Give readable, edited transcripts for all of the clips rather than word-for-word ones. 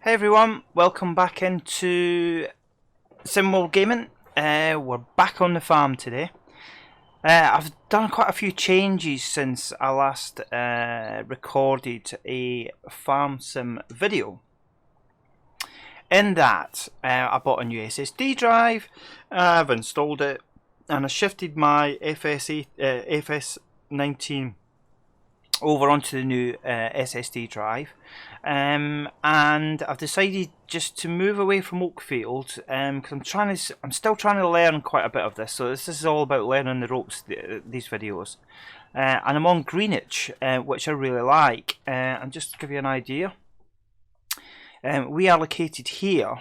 Hey everyone, welcome back into Simworld Gaming. We're back on the farm today. I've done quite a few changes since I last recorded a farm sim video. In that, I bought a new SSD drive, I've installed it, and I shifted my FS19 over onto the new SSD drive, and I've decided just to move away from Oakfield because I'm still trying to learn quite a bit of this. So this is all about learning the ropes, these videos, and I'm on Greenwich, which I really like. And just to give you an idea, we are located here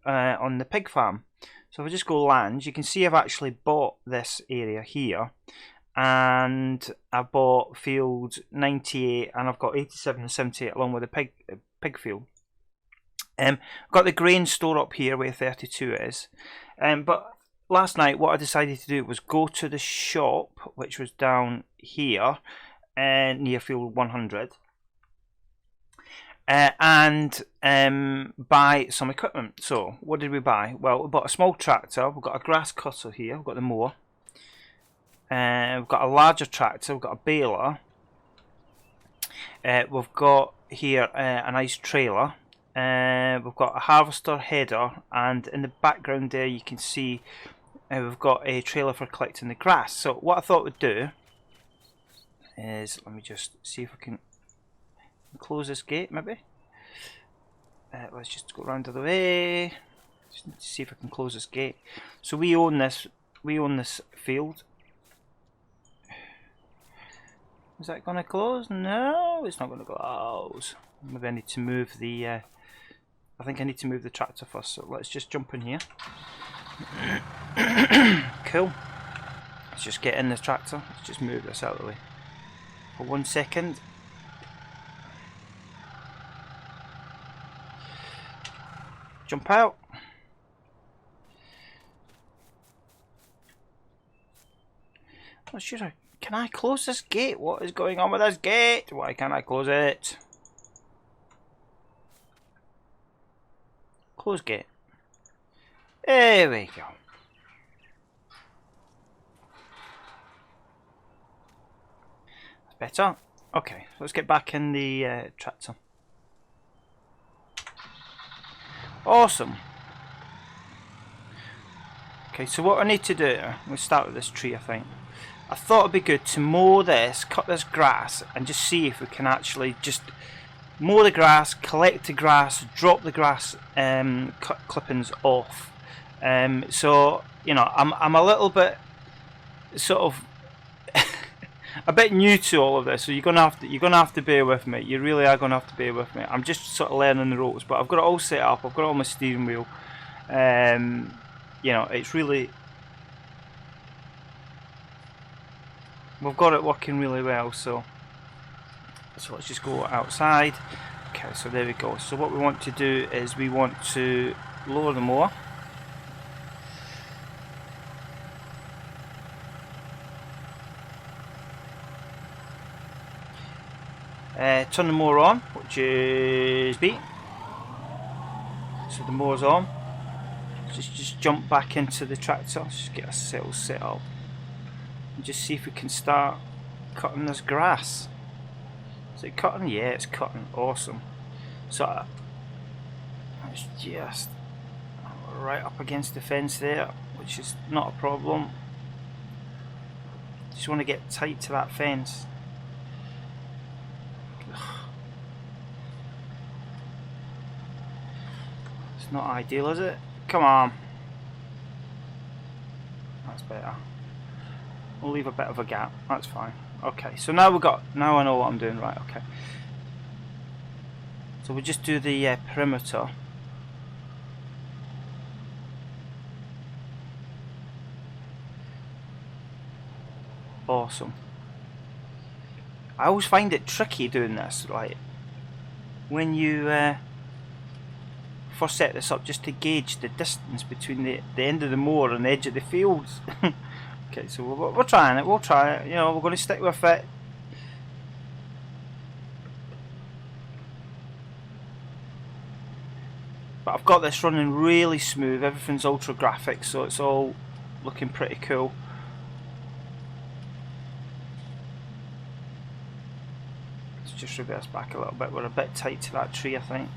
on the pig farm. So if I just go land, you can see I've actually bought this area here. And I bought field 98 and I've got 87 and 78 along with the pig field. I've got the grain store up here where 32 is. But last night what I decided to do was go to the shop, which was down here near field 100, and buy some equipment. So what did we buy? Well, we bought a small tractor, we've got a grass cutter here, we've got the mower. We've got a larger tractor, we've got a baler, we've got here a nice trailer, we've got a harvester header, and in the background there you can see we've got a trailer for collecting the grass. So what I thought we'd do is, let me just see if I can close this gate maybe. Let's just go around the other way, just need to see if I can close this gate. So we own this field. Is that going to close? No, it's not going to close. Maybe I need to move the... I think I need to move the tractor first, so let's just jump in here. Cool. Let's just get in the tractor. Let's just move this out of the way for 1 second. Jump out. Not sure. Can I close this gate? What is going on with this gate? Why can't I close it? Close gate. There we go. That's better. Okay, let's get back in the tractor. Awesome. Okay, so what I need to do, we'll start with this tree, I think. I thought it'd be good to mow this, cut this grass, and just see if we can actually just mow the grass, collect the grass, drop the grass clippings off. So you know, I'm a little bit sort of a bit new to all of this, so you're gonna have to bear with me. You really are gonna have to bear with me. I'm just sort of learning the ropes, but I've got it all set up. I've got it on my steering wheel. You know, it's really. We've got it working really well, so let's just go outside. Okay, so there we go. So what we want to do is we want to lower the mower. Turn the mower on, which is B. So the mower's on. Just jump back into the tractor. Just get ourselves set up. And just see if we can start cutting this grass. Is it cutting? Yeah, it's cutting. Awesome. So it's just right up against the fence there, which is not a problem. Just want to get tight to that fence. It's not ideal, is it? Come on. That's better. We'll leave a bit of a gap, that's fine. Okay, so now I know what I'm doing, right, okay. So we'll just do the perimeter. Awesome. I always find it tricky doing this, right? When you first set this up, just to gauge the distance between the end of the mower and the edge of the fields. Okay, so we're trying it, we'll try it, you know, we're going to stick with it. But I've got this running really smooth, everything's ultra graphics, so it's all looking pretty cool. Let's just reverse back a little bit, we're a bit tight to that tree I think.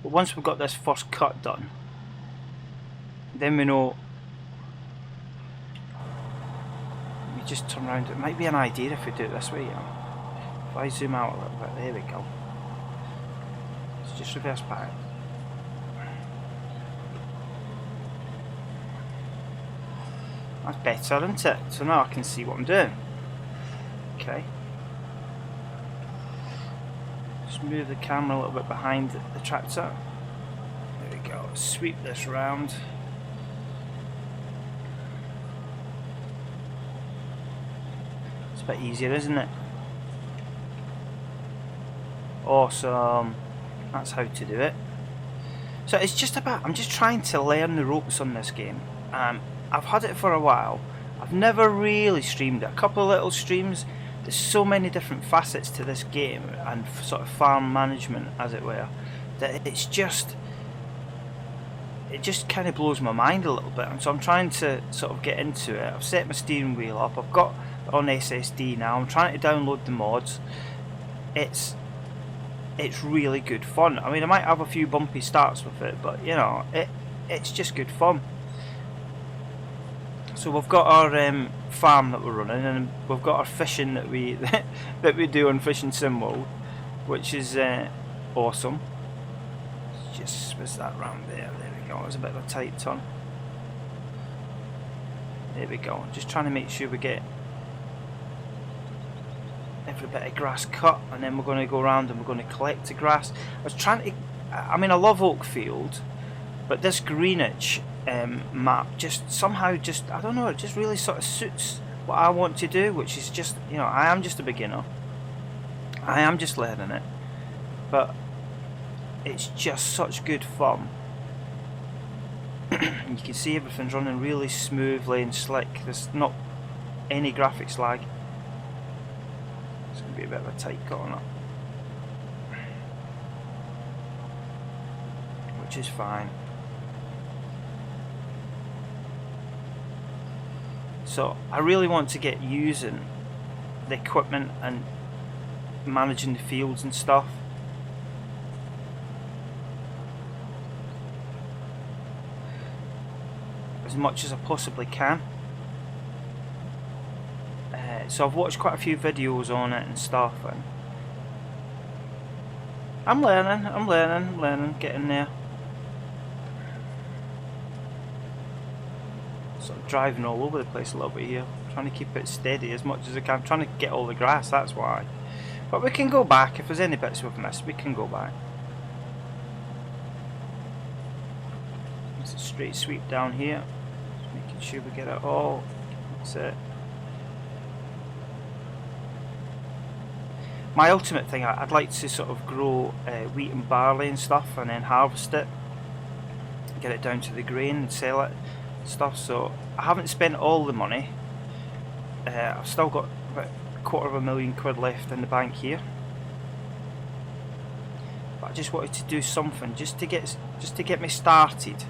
But once we've got this first cut done, then we know. We just turn around. It might be an idea if we do it this way. If I zoom out a little bit, there we go. Let's just reverse back. That's better, isn't it? So now I can see what I'm doing. Okay. Just move the camera a little bit behind the tractor. There we go. Sweep this round. It's a bit easier, isn't it? Awesome. That's how to do it. So it's just about, I'm just trying to learn the ropes on this game. I've had it for a while. I've never really streamed it. A couple of little streams. There's so many different facets to this game and sort of farm management, as it were, that it just kind of blows my mind a little bit. And so I'm trying to sort of get into it. I've set my steering wheel up. I've got it on SSD now. I'm trying to download the mods. It's really good fun. I mean, I might have a few bumpy starts with it, but you know, it's just good fun. So we've got our farm that we're running, and we've got our fishing that we that we do on Fishing Sim mode, which is awesome. Let's just switch that round there. There we go. It's a bit of a tight turn. There we go. Just trying to make sure we get every bit of grass cut, and then we're going to go around and we're going to collect the grass. I was trying to. I mean, I love Oakfield, but this Greenwich map just somehow I don't know, it just really sort of suits what I want to do, which is just, you know, I am just a beginner, I am just learning it, but it's just such good fun. You can see everything's running really smoothly and slick. There's not any graphics lag. It's going to be a bit of a tight corner, which is fine. So I really want to get using the equipment and managing the fields and stuff. As much as I possibly can. So I've watched quite a few videos on it and stuff, and I'm learning, getting there. Sort of driving all over the place a little bit here, trying to keep it steady as much as I can. I'm trying to get all the grass, that's why. But we can go back, if there's any bits we've missed, we can go back. It's a straight sweep down here, just making sure we get it all. That's it. My ultimate thing, I'd like to sort of grow wheat and barley and stuff, and then harvest it, get it down to the grain and sell it. Stuff. So I haven't spent all the money. I've still got about £250,000 left in the bank here, but I just wanted to do something just to get me started.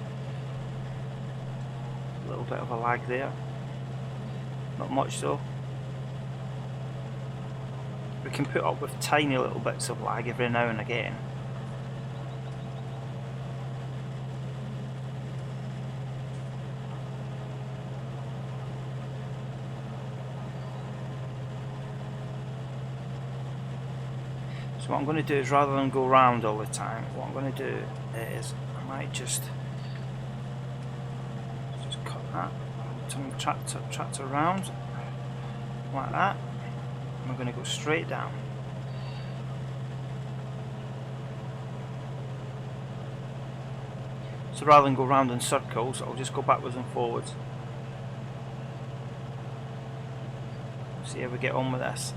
A little bit of a lag there, not much though. We can put up with tiny little bits of lag every now and again. So what I'm going to do is, rather than go round all the time, what I'm going to do is I might just cut that, turn the tractor around like that, and we're going to go straight down. So rather than go round in circles, I'll just go backwards and forwards. See how we get on with this.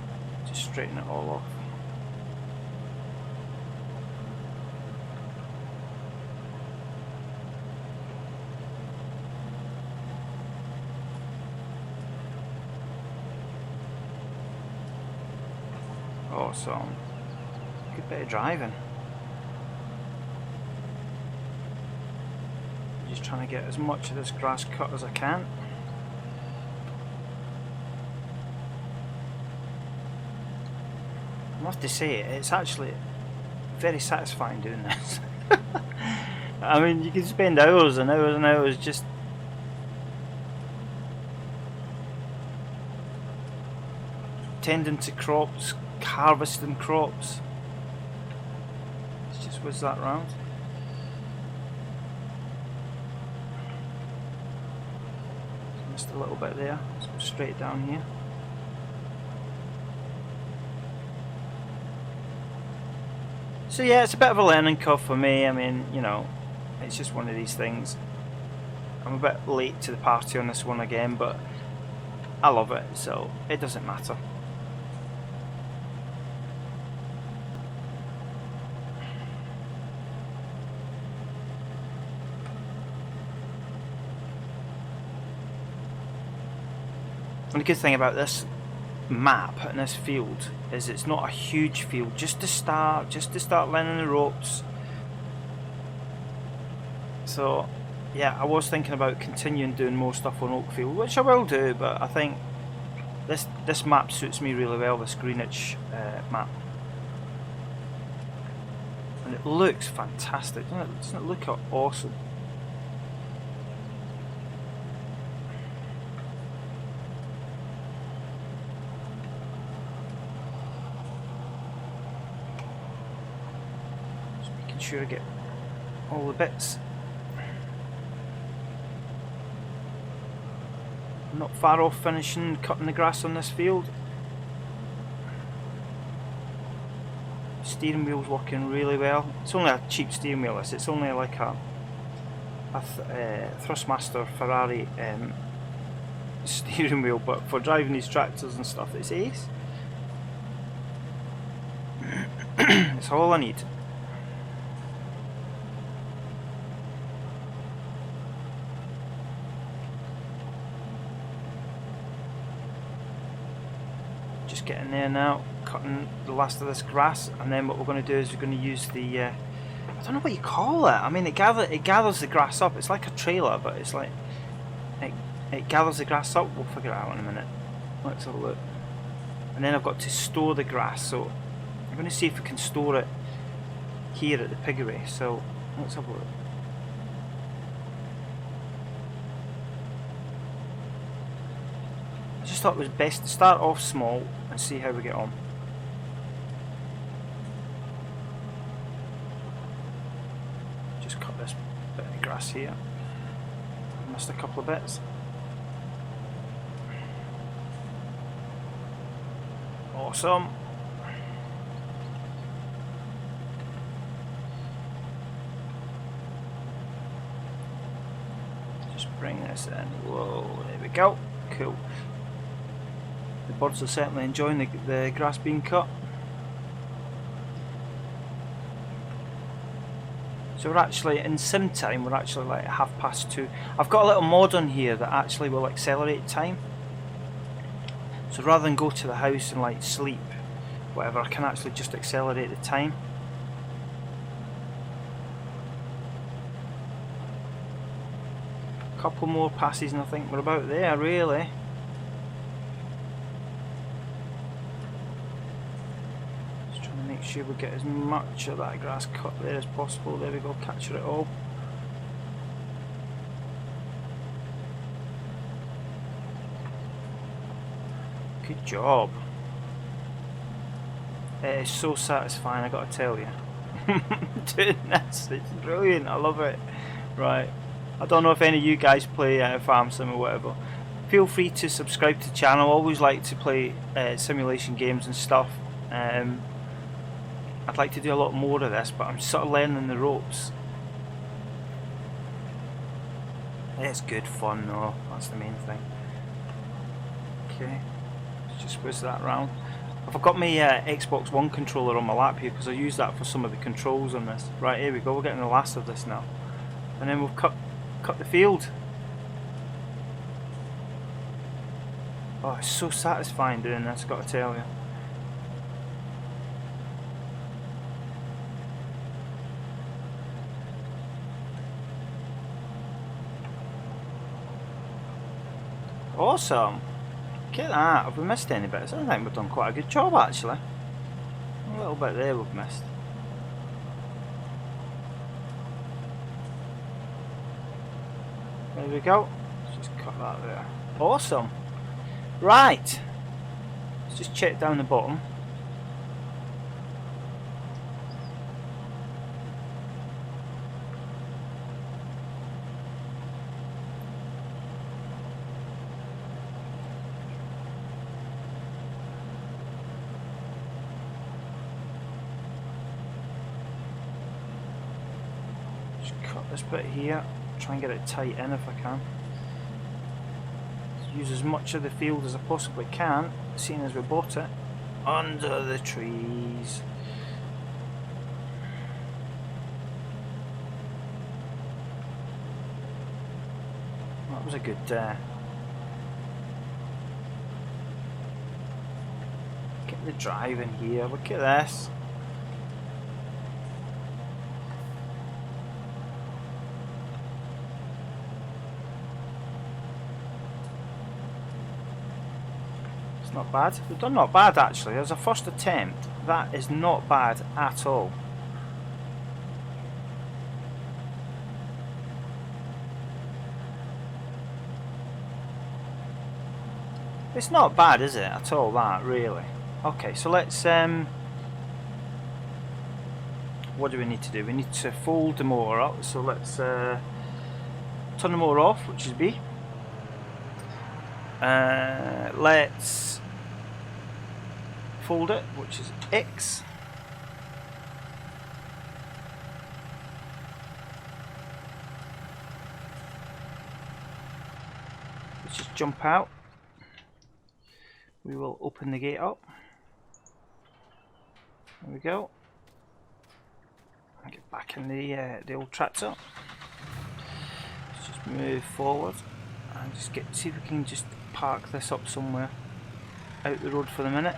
Just straighten it all off. Awesome. Good bit of driving. Just trying to get as much of this grass cut as I can. I have to say, it's actually very satisfying doing this. I mean, you can spend hours and hours and hours just tending to crops, harvesting crops. Let's just whiz that round. Missed a little bit there. Let's go straight down here. So yeah, it's a bit of a learning curve for me. I mean, you know, it's just one of these things. I'm a bit late to the party on this one again, but I love it, so it doesn't matter. And the good thing about this map and this field is it's not a huge field, just to start learning the ropes. So yeah, I was thinking about continuing doing more stuff on Oakfield, which I will do, but I think this map suits me really well, this Greenwich map. And it looks fantastic, doesn't it? Doesn't it look awesome? Sure to get all the bits. I'm not far off finishing cutting the grass on this field. Steering wheel's working really well. It's only a cheap steering wheel. It's only like a Thrustmaster Ferrari steering wheel, but for driving these tractors and stuff, it's ace. It's all I need. Just getting there now, cutting the last of this grass, and then what we're going to do is we're going to use the I don't know what you call it. I mean, it gathers the grass up. It's like a trailer, but it's like it gathers the grass up. We'll figure it out in a minute. Let's have a look. And then I've got to store the grass, so I'm going to see if we can store it here at the piggery. So let's have a look. I just thought it was best to start off small and see how we get on. Just cut this bit of grass here. I missed a couple of bits. Awesome. Just bring this in. Whoa, there we go. Cool. The birds are certainly enjoying the grass being cut. So we're actually, in sim time, we're actually like 2:30. I've got a little mod on here that actually will accelerate time. So rather than go to the house and like sleep, whatever, I can actually just accelerate the time. A couple more passes and I think we're about there, really. Make sure we get as much of that grass cut there as possible. There we go, capture it all. Good job. It is so satisfying, I gotta tell you. Doing this, it's brilliant, I love it. Right, I don't know if any of you guys play Farm Sim or whatever. Feel free to subscribe to the channel. I always like to play simulation games and stuff. I'd like to do a lot more of this, but I'm sort of learning the ropes. It's good fun though, that's the main thing. Okay, let's just whiz that round. I've got my Xbox One controller on my lap here because I use that for some of the controls on this. Right, here we go, we're getting the last of this now. And then we'll cut the field. Oh, it's so satisfying doing this, I've got to tell you. Awesome. Look at that. Have we missed any bits? I think we've done quite a good job actually. A little bit there we've missed. There we go. Let's just cut that there. Awesome. Right. Let's just check down the bottom. This bit here, try and get it tight in if I can. Use as much of the field as I possibly can, seeing as we bought it under the trees. That was a good get the drive in here. Look at this. Not bad. We've done not bad actually. As a first attempt, that is not bad at all. It's not bad, is it, at all, that, really? Okay, so let's what do we need to do? We need to fold the motor up, so let's turn the motor off, which is B. Let's fold it, which is X. Let's just jump out. We will open the gate up. There we go. And get back in the old tractor. Let's just move forward and just see if we can just park this up somewhere out the road for the minute.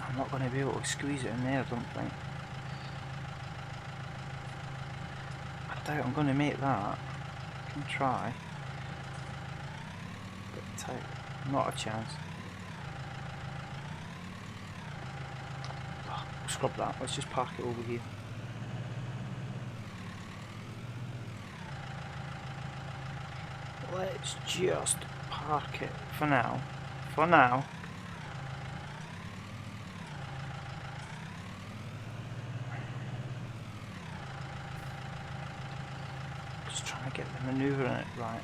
I'm not going to be able to squeeze it in there, I don't think. I doubt I'm going to make that. I can try. Bit tight. Not a chance. Oh, scrub that. Let's just park it over here. Let's just park it for now. For now. Get the manoeuvre in it right.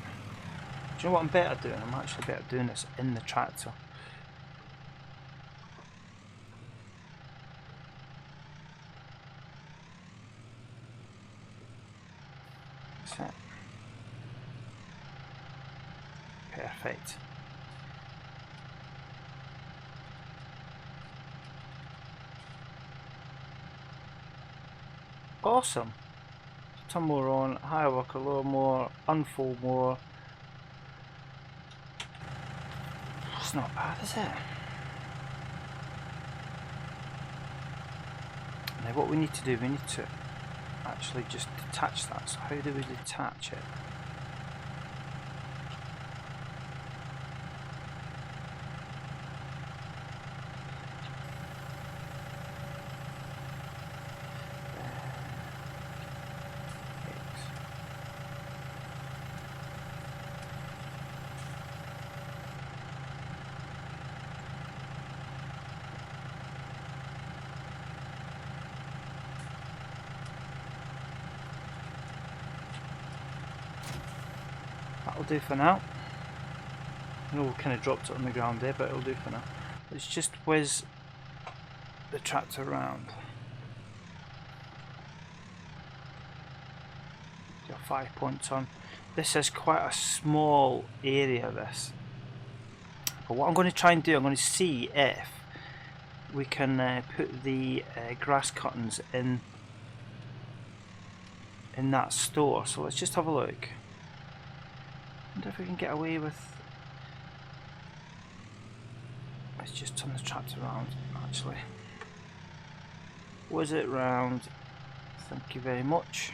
Do you know what I'm better doing? I'm actually better doing this in the tractor. That's it. Perfect. Awesome. Turn more on, higher work a little more, unfold more. It's not bad, is it? Now what we need to do, we need to actually just detach that. So how do we detach it? That'll do for now. I know we kind of dropped it on the ground there, but it'll do for now. Let's just whiz the tractor around. Got 5-point ton. This is quite a small area, this. But what I'm going to try and do, I'm going to see if we can put the grass cuttings in that store. So let's just have a look. I wonder if we can get away with. Let's just turn the tractor around, actually. Was it round? Thank you very much.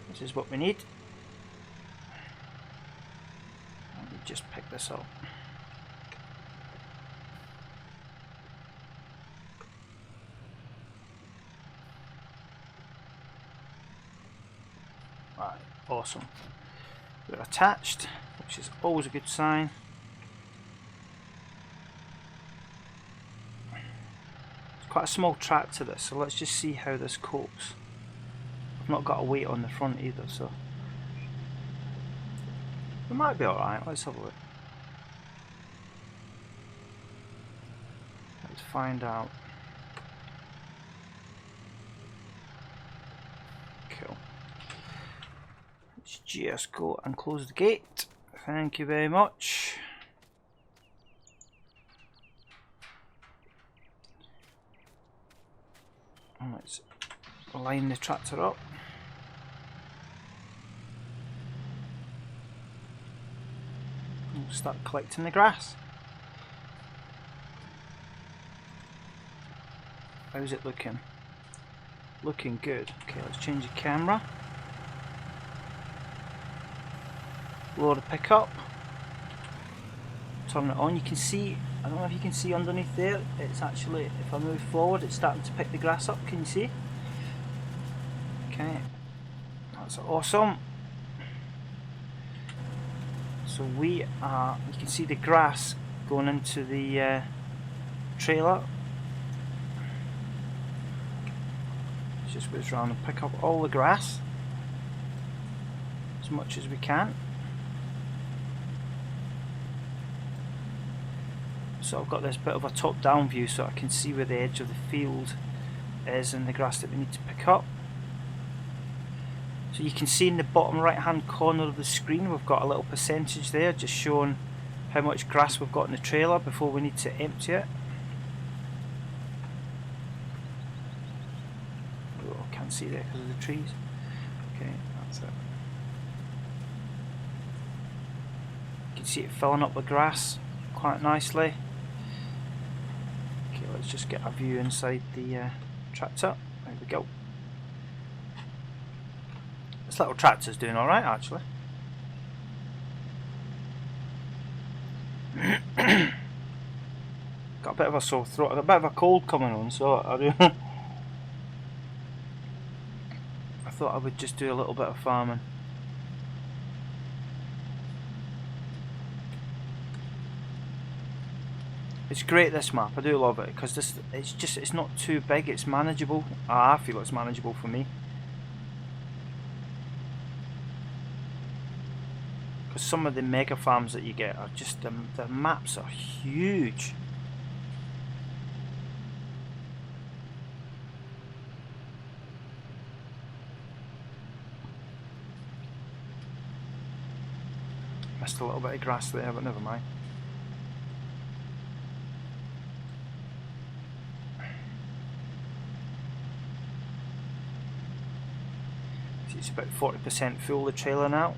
This is what we need. Let me just pick this up. Right, awesome. They're attached, which is always a good sign. It's quite a small track to this, so let's just see how this copes. I've not got a weight on the front either, so it might be alright. Let's have a look. Let's find out. Cool. Let's just go and close the gate. Thank you very much. And let's line the tractor up. And we'll start collecting the grass. How's it looking? Looking good. Okay, let's change the camera. Lower the pickup. Turn it on. You can see, I don't know if you can see underneath there, it's actually, if I move forward, it's starting to pick the grass up. Can you see? Okay, that's awesome. So we are, you can see the grass going into the trailer. Let's just whiz around and pick up all the grass as much as we can. So I've got this bit of a top-down view so I can see where the edge of the field is and the grass that we need to pick up. So you can see in the bottom right hand corner of the screen we've got a little percentage there just showing how much grass we've got in the trailer before we need to empty it. Oh, can't see there because of the trees. Okay, that's it. You can see it filling up with grass quite nicely. Okay, let's just get a view inside the tractor. There we go. This little tractor's doing alright actually. Got a bit of a sore throat, I got a bit of a cold coming on, so I thought I would just do a little bit of farming. It's great, this map, I do love it, because this, it's not too big, it's manageable. I feel it's manageable for me. Because some of the mega farms that you get are just, the maps are huge. Missed a little bit of grass there, but never mind. It's about 40% full, the trailer now.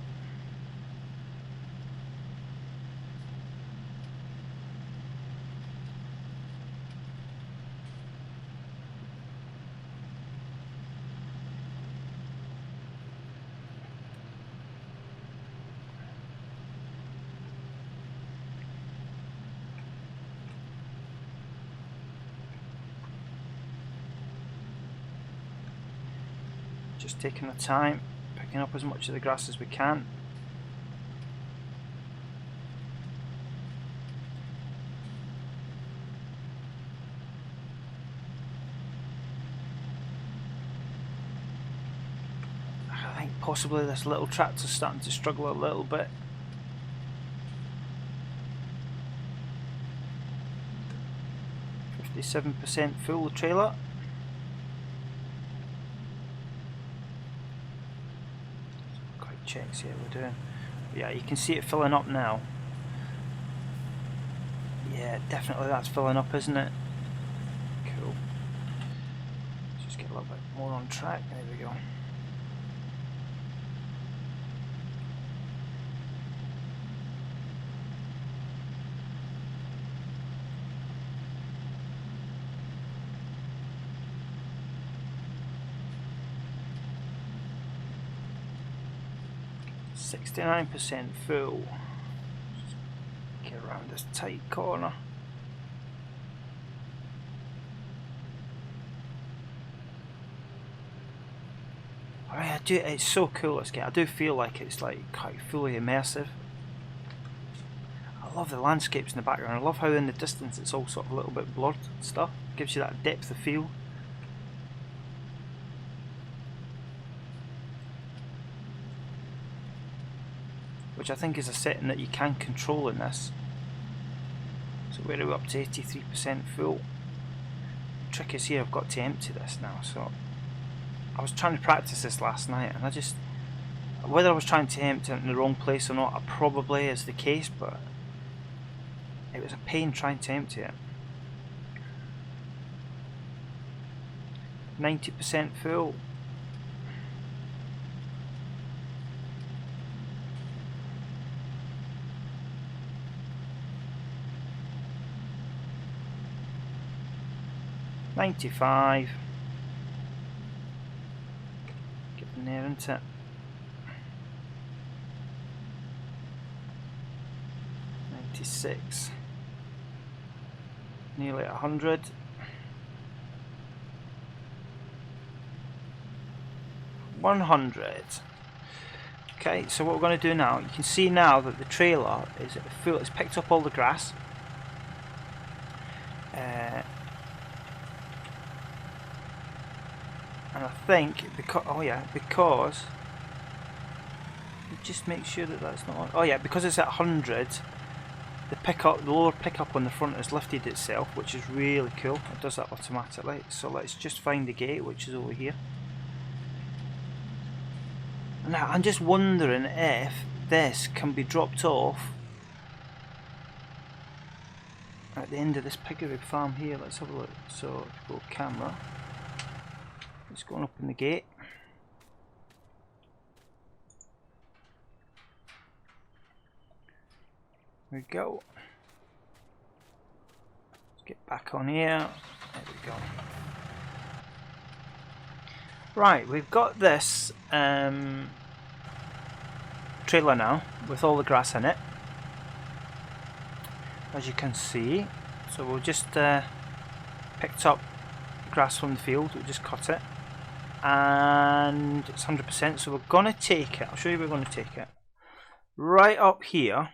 Just taking the time, picking up as much of the grass as we can. I think possibly this little tractor's starting to struggle a little bit. %57 full, the trailer. Checks here we're doing. Yeah, you can see it filling up now. Yeah, definitely that's filling up, isn't it? Cool. Let's just get a little bit more on track. There we go. 69% full. Get around this tight corner. I do. It's so cool, this game. I do feel like it's like quite fully immersive. I love the landscapes in the background. I love how in the distance it's all sort of a little bit blurred and stuff. It gives you that depth of field. Which I think is a setting that you can control in this. So we're up to 83% full. The trick is here, I've got to empty this now. So I was trying to practice this last night, and whether I was trying to empty it in the wrong place or not, probably is the case, but it was a pain trying to empty it. 90% full. $95. Getting there, isn't it? 96. Nearly 100. 100. Okay, so what we're going to do now, you can see now that the trailer is full. It's picked up all the grass. And I think because just make sure that that's not on. Oh yeah, because it's at 100, the lower pickup on the front has lifted itself, which is really cool. It does that automatically. So let's just find the gate, which is over here. Now I'm just wondering if this can be dropped off at the end of this piggery farm here. Let's have a look. So if we go camera, let's go and open the gate. There we go. Let's get back on here. There we go. Right, we've got this trailer now with all the grass in it, as you can see. So we'll just picked up grass from the field. We'll just cut it, and it's 100%. So we're gonna take it. I'll show you where we're gonna take it. Right up here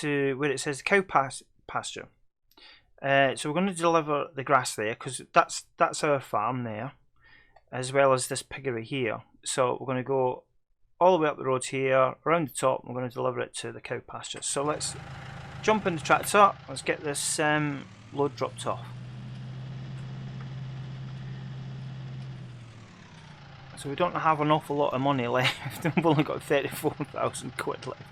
to where it says cow pasture. So we're going to deliver the grass there, because that's our farm there, as well as this piggery here. So we're going to go all the way up the roads here, around the top, and we're going to deliver it to the cow pasture. So let's jump in the tractor. Let's get this load dropped off. So we don't have an awful lot of money left. We've only got 34,000 quid left.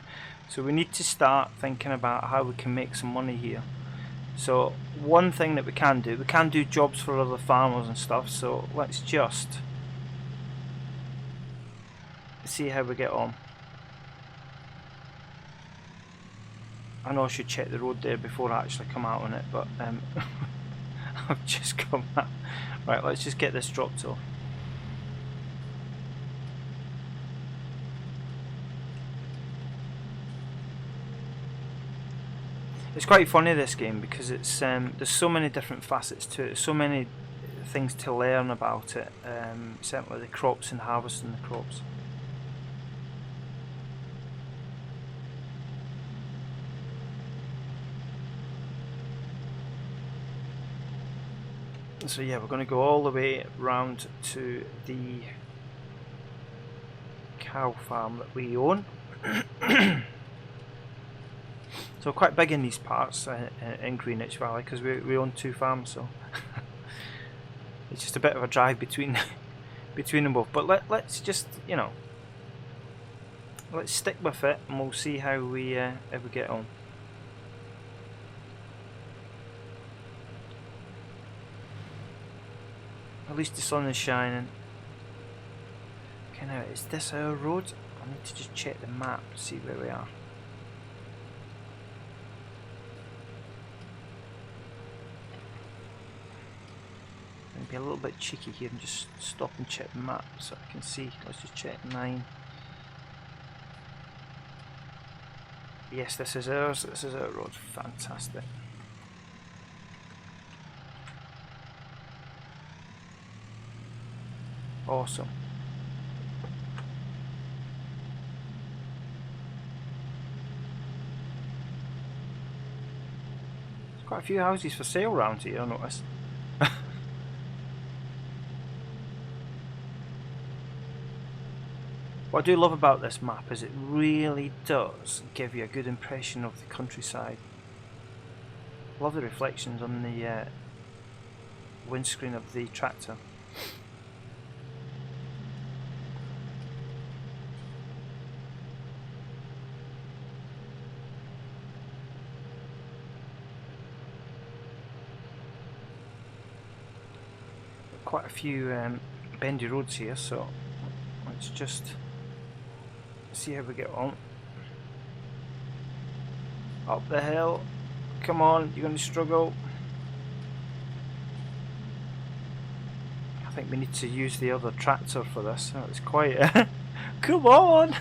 So we need to start thinking about how we can make some money here. So one thing that we can do jobs for other farmers and stuff. So let's just see how we get on. I know I should check the road there before I actually come out on it, but I've just come out. Right, let's just get this dropped off. It's quite funny, this game, because it's there's so many different facets to it, so many things to learn about it, certainly the crops and harvesting the crops. So yeah, we're going to go all the way round to the cow farm that we own. So we're quite big in these parts in Greenwich Valley, because we own 2 farms, so it's just a bit of a drive between them both. But let's just, you know, let's stick with it, and we'll see how we get on. At least the sun is shining. Okay, now is this our road? I need to just check the map to see where we are. Be a little bit cheeky here and just stop and check the map so I can see. Let's just check 9. Yes, this is ours. This is our road. Fantastic. Awesome. There's quite a few houses for sale around here, I noticed. What I do love about this map is it really does give you a good impression of the countryside. Love the reflections on the windscreen of the tractor. Quite a few bendy roads here, so let's just see how we get on. Up the hill. Come on, you're going to struggle. I think we need to use the other tractor for this. Oh, it's quite... Come on!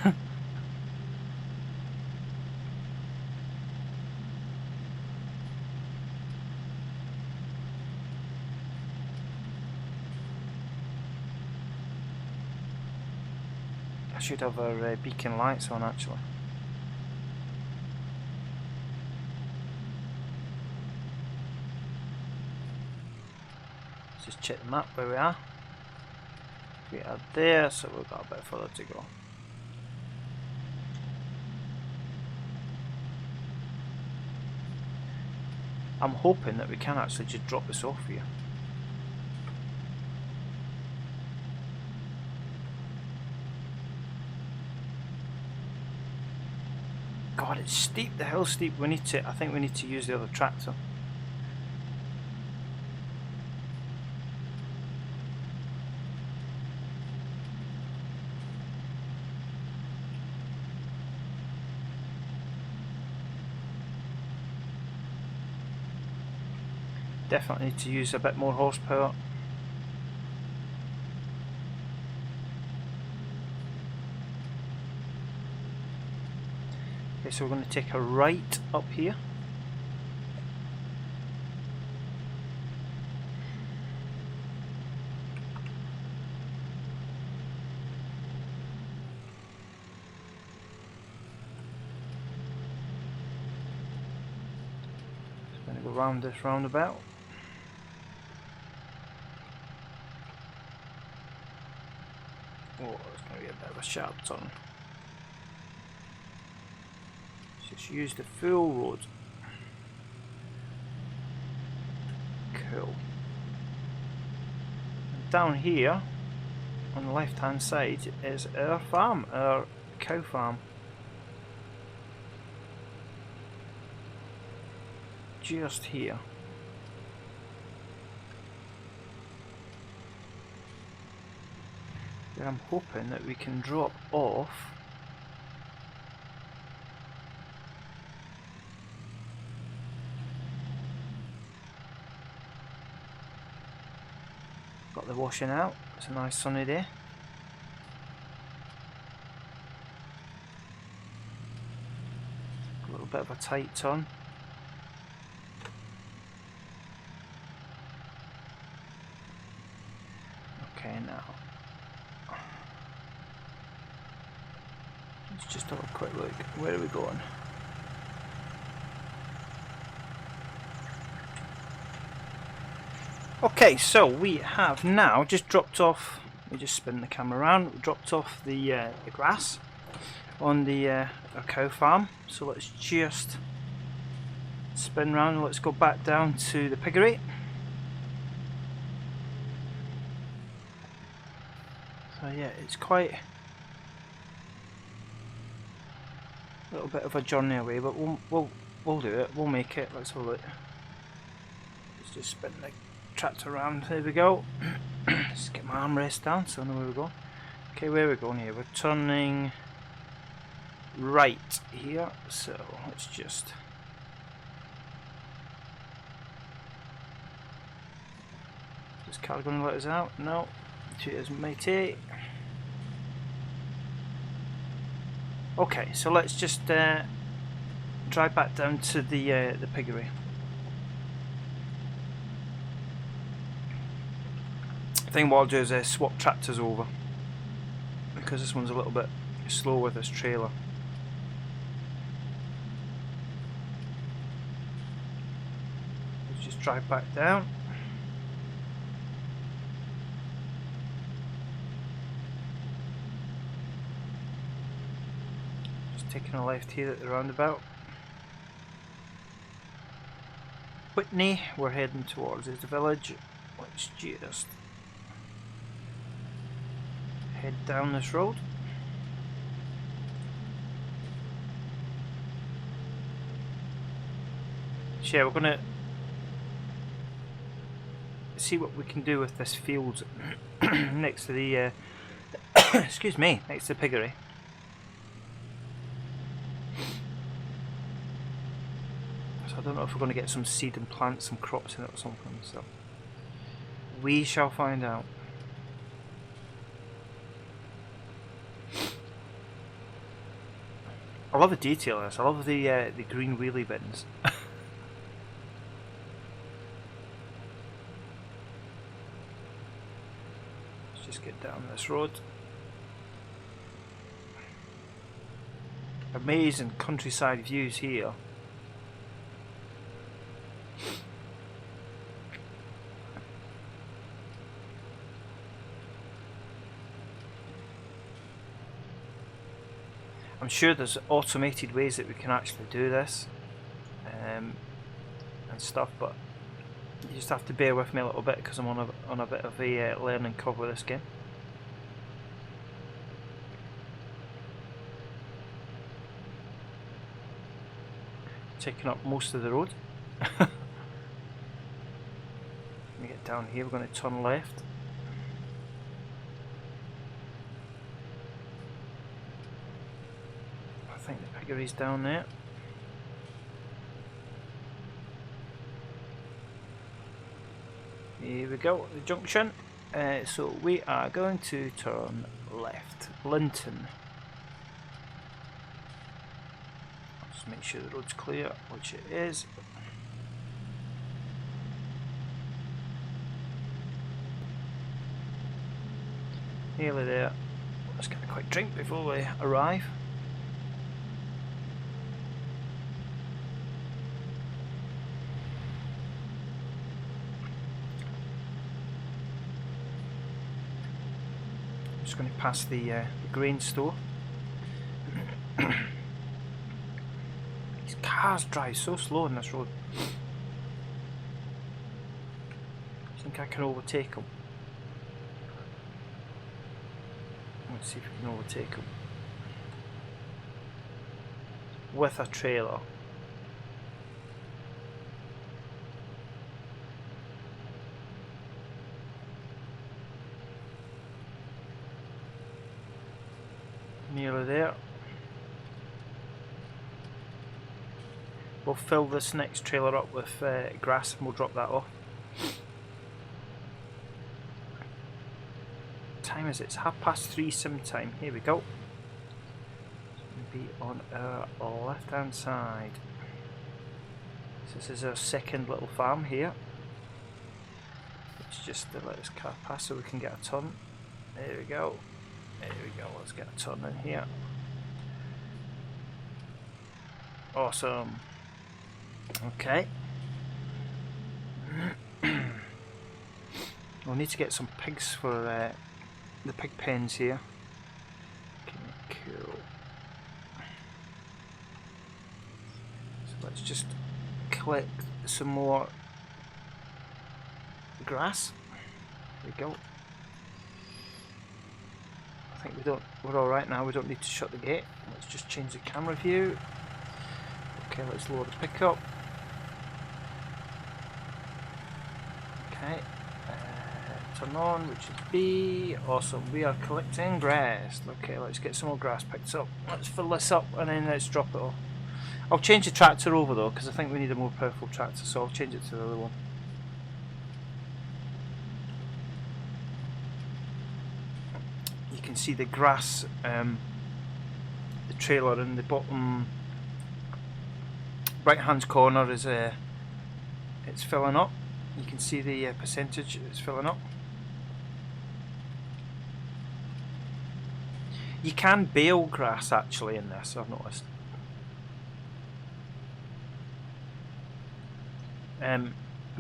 I should have our beacon lights on actually. Let's just check the map where we are. We are there, so we've got a bit further to go. I'm hoping that we can actually just drop this off here. God, it's steep. The hill's steep. We need to. I think we need to use the other tractor. Definitely need to use a bit more horsepower. Okay, so we're going to take a right up here. Just going to go round this roundabout. Oh, it's going to be a bit of a sharp turn. Let's just use the full road. Cool. And down here, on the left hand side, is our farm, our cow farm. Just here. I'm hoping that we can drop off got the washing out. It's a nice sunny day. A little bit of a tight turn. Okay, now let's just have a quick look. Where are we going? Okay, so we have now just dropped off. We just spin the camera around. We dropped off the grass on the our cow farm. So let's just spin round and let's go back down to the piggery. So yeah, it's quite a little bit of a journey away, but we'll do it. We'll make it. Let's have a look. Let's just spin the tractor around. There we go. Let's get my armrest down so I know where we're going. Okay, where are we going here? We're turning right here. So let's just is this car going to let us out? No. Cheers, matey. Okay, so let's just drive back down to the piggery. I think what I'll do is swap tractors over, because this one's a little bit slow with this trailer. Let's just drive back down. Just taking a left here at the roundabout. Whitney, we're heading towards the village. Let's just head down this road. So yeah, we're gonna see what we can do with this field next to the excuse me, next to the piggery. So I don't know if we're going to get some seed and plant some crops in it or something, so we shall find out. I love the detail of this. I love the green wheelie bins. Let's just get down this road. Amazing countryside views here. I'm sure there's automated ways that we can actually do this and stuff, but you just have to bear with me a little bit because I'm on a bit of a learning curve with this game. Taking up most of the road. Let me get down here, we're going to turn left. I think the piggery's down there. Here we go, the junction. So we are going to turn left. Linton. Just make sure the road's clear, which it is. Nearly there. Let's get a quick drink before we arrive. Just going to pass the grain store. These cars drive so slow on this road. I think I can overtake them. Let's see if we can overtake them with a trailer. Nearly there. We'll fill this next trailer up with grass and we'll drop that off. Time is it? It's 3:30 sim time. Here we go. It's going to be on our left hand side. So this is our second little farm here. Let's just let this car pass so we can get a turn. There we go. There we go, let's get a turn in here. Awesome. Okay. We'll need to get some pigs for the pig pens here. Okay, cool. So let's just collect some more grass. There we go. I think we're alright now, we don't need to shut the gate. Let's just change the camera view. Okay, let's load the pickup. Okay, turn on, which is B. Awesome, we are collecting grass. Okay, let's get some more grass picked up. Let's fill this up and then let's drop it off. I'll change the tractor over though, because I think we need a more powerful tractor, so I'll change it to the other one. You can see the grass, the trailer in the bottom right hand corner is it's filling up. You can see the percentage it's filling up. You can bale grass actually in this, I've noticed.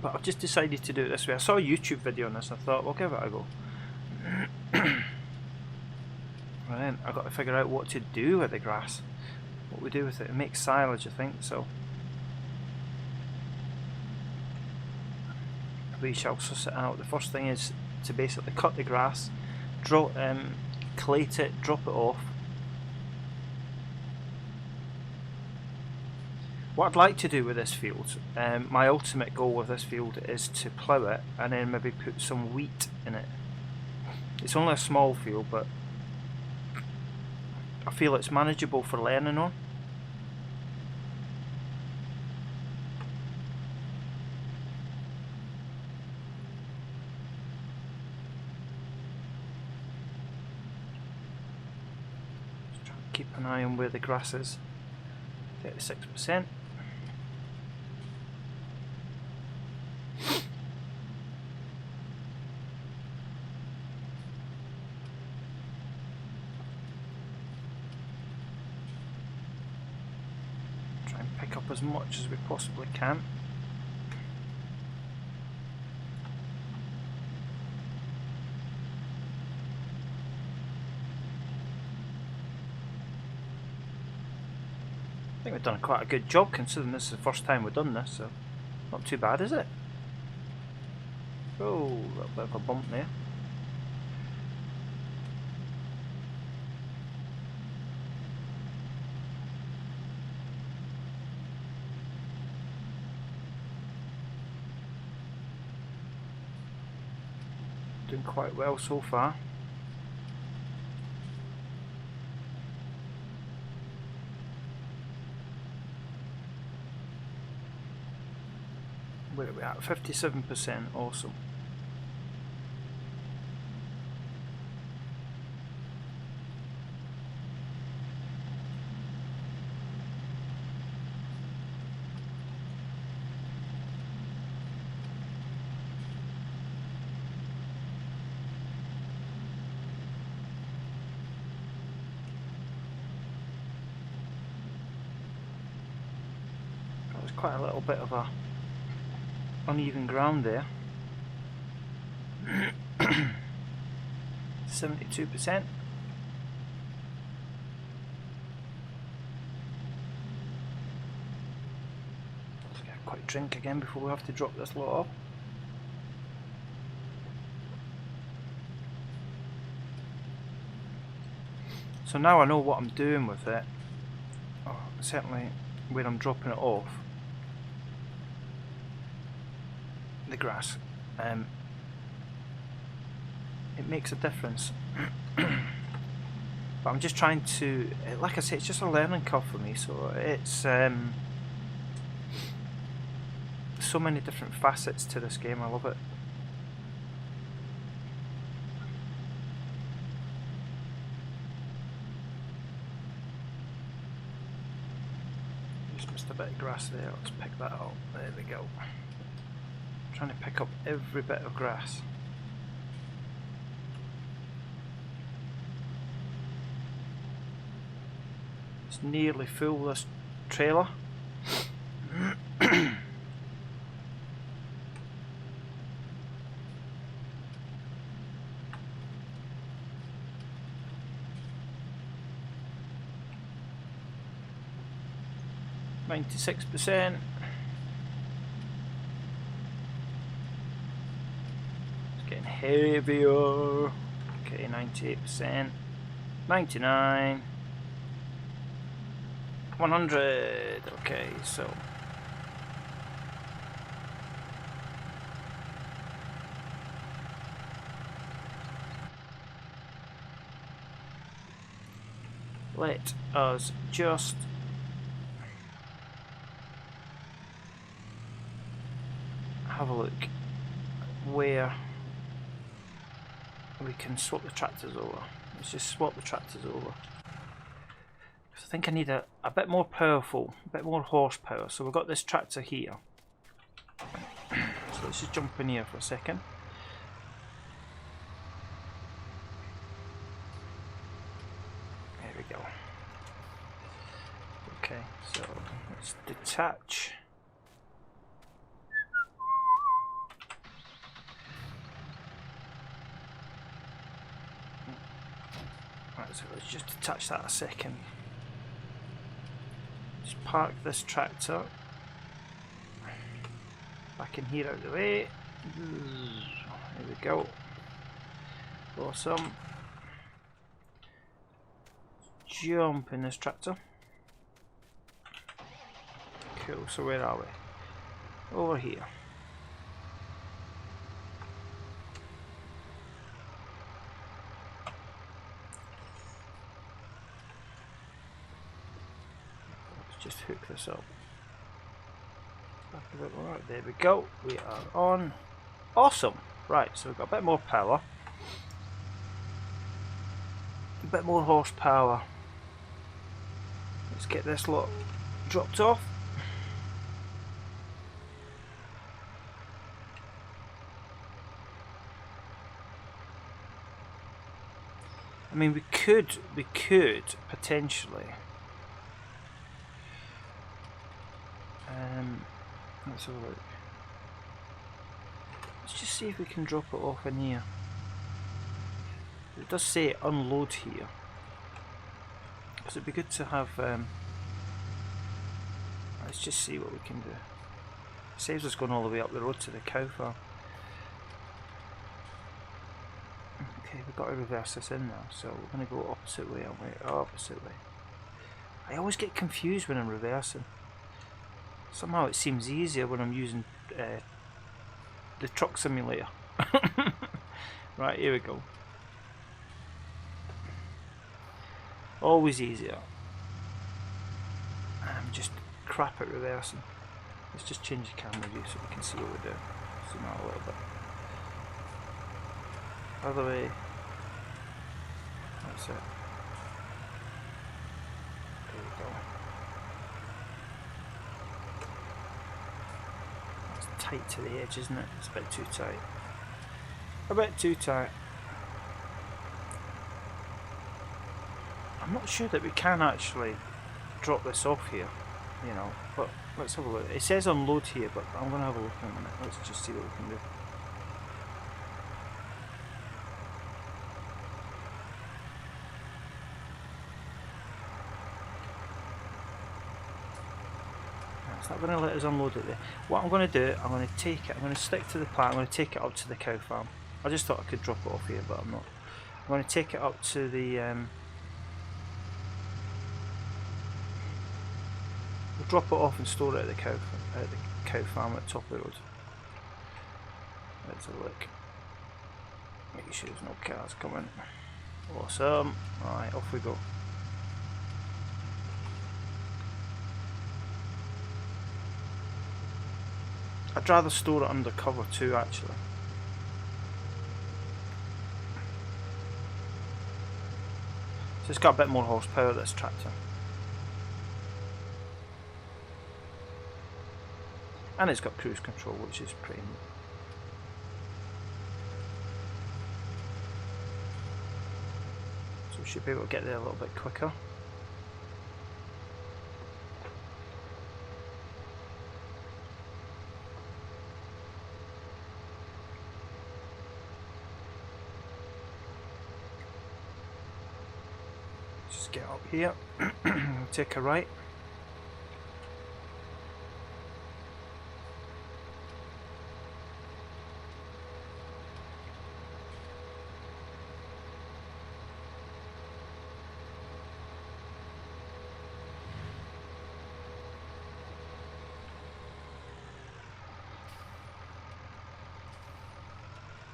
But I've just decided to do it this way. I saw a YouTube video on this and I thought, we'll give it a go. Right, I've got to figure out what to do with the grass. What we do with it. It makes silage, I think, so we shall suss it out. The first thing is to basically cut the grass, collate it, drop it off. What I'd like to do with this field, my ultimate goal with this field is to plough it and then maybe put some wheat in it. It's only a small field, but I feel it's manageable for learning on. Just try and keep an eye on where the grass is. 36%. Try and pick up as much as we possibly can. I think we've done quite a good job considering this is the first time we've done this, so not too bad, is it? Oh, a little bit of a bump there. Doing quite well so far. Where are we at? 57%, awesome. That was quite a little bit of a uneven ground there. 72%. Let's get a quick drink again before we have to drop this lot off. So now I know what I'm doing with it. Oh, certainly when I'm dropping it off. The grass, it makes a difference. But I'm just trying to, like I say, it's just a learning curve for me, so it's so many different facets to this game. I love it. Just missed a bit of grass there. Let's pick that up. There we go. Trying to pick up every bit of grass. It's nearly full, this trailer. 96%. It's getting heavier. Okay, 98%. 99. 100. Okay, so let us just have a look where we can swap the tractors over. Let's just swap the tractors over. I think I need a bit more powerful, a bit more horsepower. So we've got this tractor here. So let's just jump in here for a second. There we go. Okay, so let's detach. Right, so let's just detach that a second. Just park this tractor back in here out of the way. There we go. Awesome. Jump in this tractor. Cool, so where are we? Over here. Let's just hook this up. Back a bit more. There we go. We are on. Awesome. Right, so we've got a bit more power. A bit more horsepower. Let's get this lot dropped off. I mean, we could potentially. Let's have a look. Let's just see if we can drop it off in here. It does say unload here, because it'd be good to have. Let's just see what we can do. It saves us going all the way up the road to the cow farm. Okay, we've got to reverse this in now, so we're going to go opposite way, aren't we? Opposite way. I always get confused when I'm reversing. Somehow it seems easier when I'm using the truck simulator. Right, here we go. Always easier. I'm just crap at reversing. Let's just change the camera view so we can see what we're doing. Zoom out a little bit. Other way. That's it. There we go. That's tight to the edge, isn't it? It's a bit too tight. A bit too tight. I'm not sure that we can actually drop this off here, you know, but let's have a look. It says unload here, but I'm going to have a look in a minute. Let's just see what we can do. It's not going to let us unload it there. What I'm going to do, I'm going to take it, I'm going to stick to the plan, I'm going to take it up to the cow farm. I just thought I could drop it off here, but I'm not. I'm going to take it up to the... we'll drop it off and store it at the cow farm at the top of the road. Let's have a look. Make sure there's no cars coming. Awesome. Right, off we go. I'd rather store it under cover too, actually. So it's got a bit more horsepower, this tractor. And it's got cruise control, which is pretty neat. So we should be able to get there a little bit quicker. Just get up here, take a right.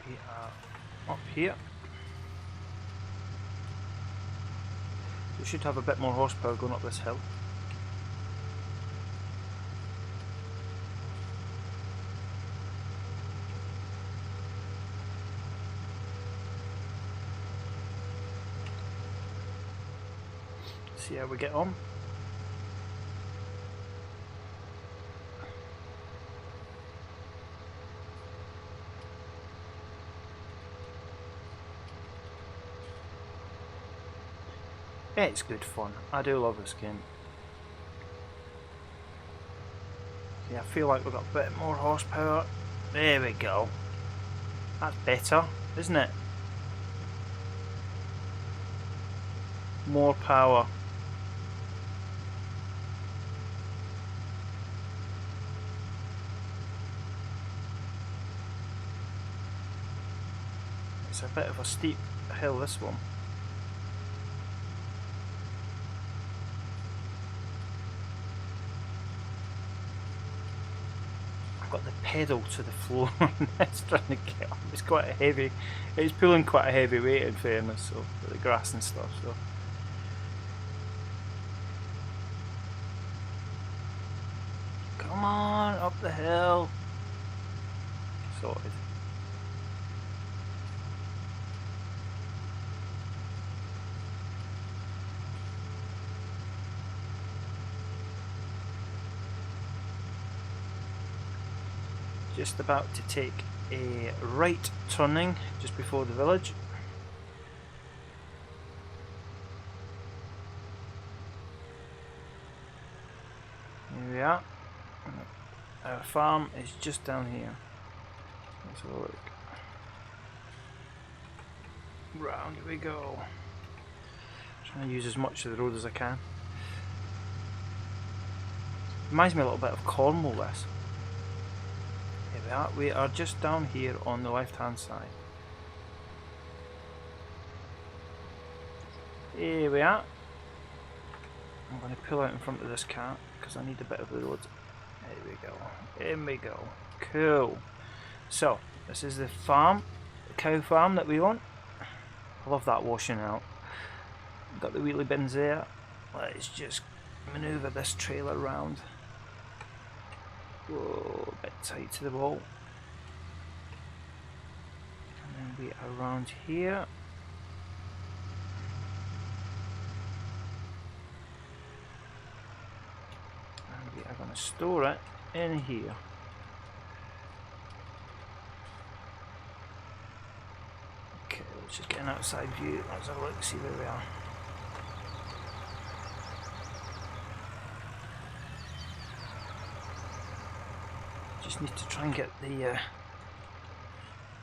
We are up here. We should have a bit more horsepower going up this hill. See how we get on. It's good fun. I do love this game. Yeah, I feel like we've got a bit more horsepower. There we go. That's better, isn't it? More power. It's a bit of a steep hill, this one. I've got the pedal to the floor it's trying to get up. It's quite a heavy, it's pulling quite a heavy weight in fairness, so for the grass and stuff. So come on, up the hill. Sorted. Just about to take a right turning just before the village. Here we are. Our farm is just down here. Let's have a look. Round we go. Trying to use as much of the road as I can. Reminds me a little bit of Cornwall, this. Here we are. We are just down here on the left hand side. Here we are. I'm going to pull out in front of this cart because I need a bit of the road. There we go. In we go. Cool. So, this is the farm, the cow farm that we want. I love that washing out. Got the wheelie bins there. Let's just manoeuvre this trailer around. Whoa, a bit tight to the wall. And then we are around here. And we are going to store it in here. Okay, let's just get an outside view. Let's have a look, see where we are. Just need to try and get the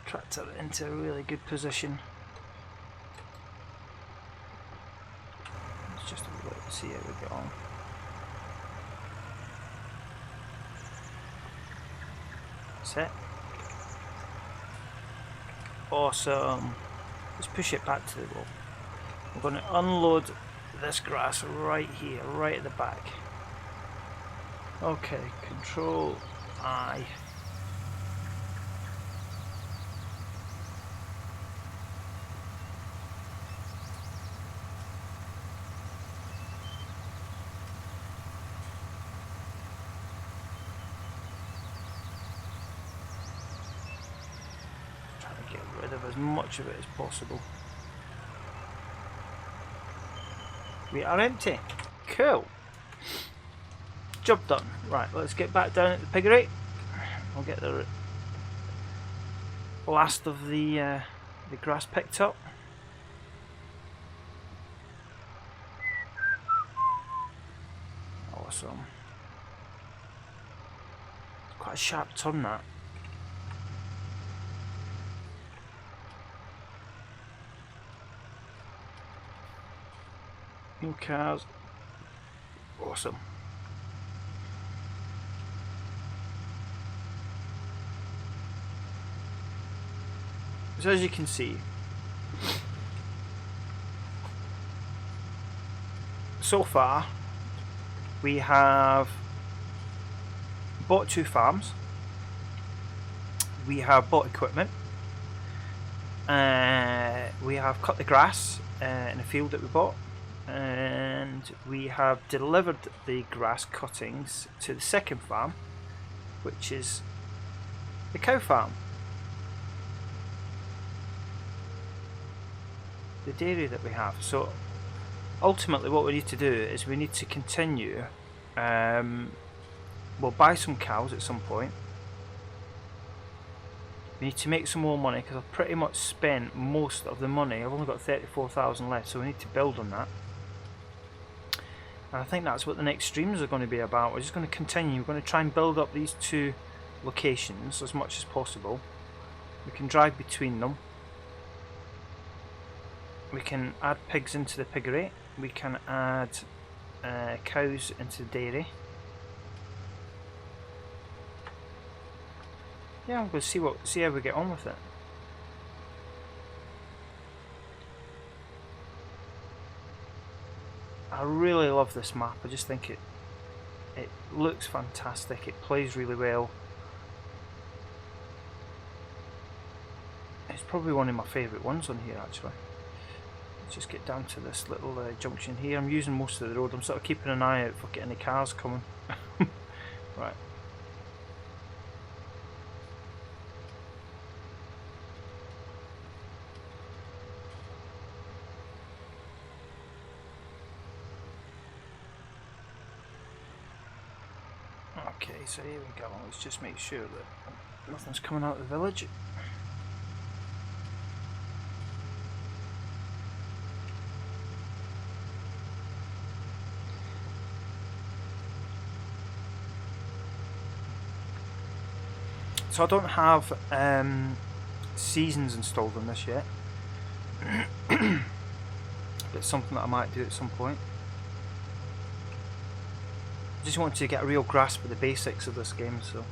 tractor into a really good position. Let's just have a look and see how we get on. That's it. Awesome. Let's push it back to the wall. I'm going to unload this grass right here, right at the back. Okay, Control I. Trying to get rid of as much of it as possible. We are empty. Cool. Job done. Right, let's get back down at the piggery. We'll get the last of the grass picked up. Awesome. It's quite a sharp turn, that. New cars. Awesome. So as you can see, so far we have bought 2 farms, we have bought equipment, we have cut the grass in a field that we bought, and we have delivered the grass cuttings to the second farm, which is the cow farm. The dairy that we have. So ultimately what we need to do is we need to continue. We'll buy some cows at some point. We need to make some more money because I've pretty much spent most of the money. I've only got 34,000 left, so we need to build on that. And I think that's what the next streams are going to be about. We're just going to continue. We're going to try and build up these two locations as much as possible. We can drive between them. We can add pigs into the piggery. We can add cows into the dairy. Yeah, I'm going to see how we get on with it. I really love this map. I just think it looks fantastic. It plays really well. It's probably one of my favourite ones on here actually. Let's just get down to this little junction here. I'm using most of the road. I'm sort of keeping an eye out for getting any cars coming. Right. Okay, so here we go. Let's just make sure that nothing's coming out of the village. So I don't have seasons installed on this yet. But it's something that I might do at some point. Just wanted to get a real grasp of the basics of this game, so.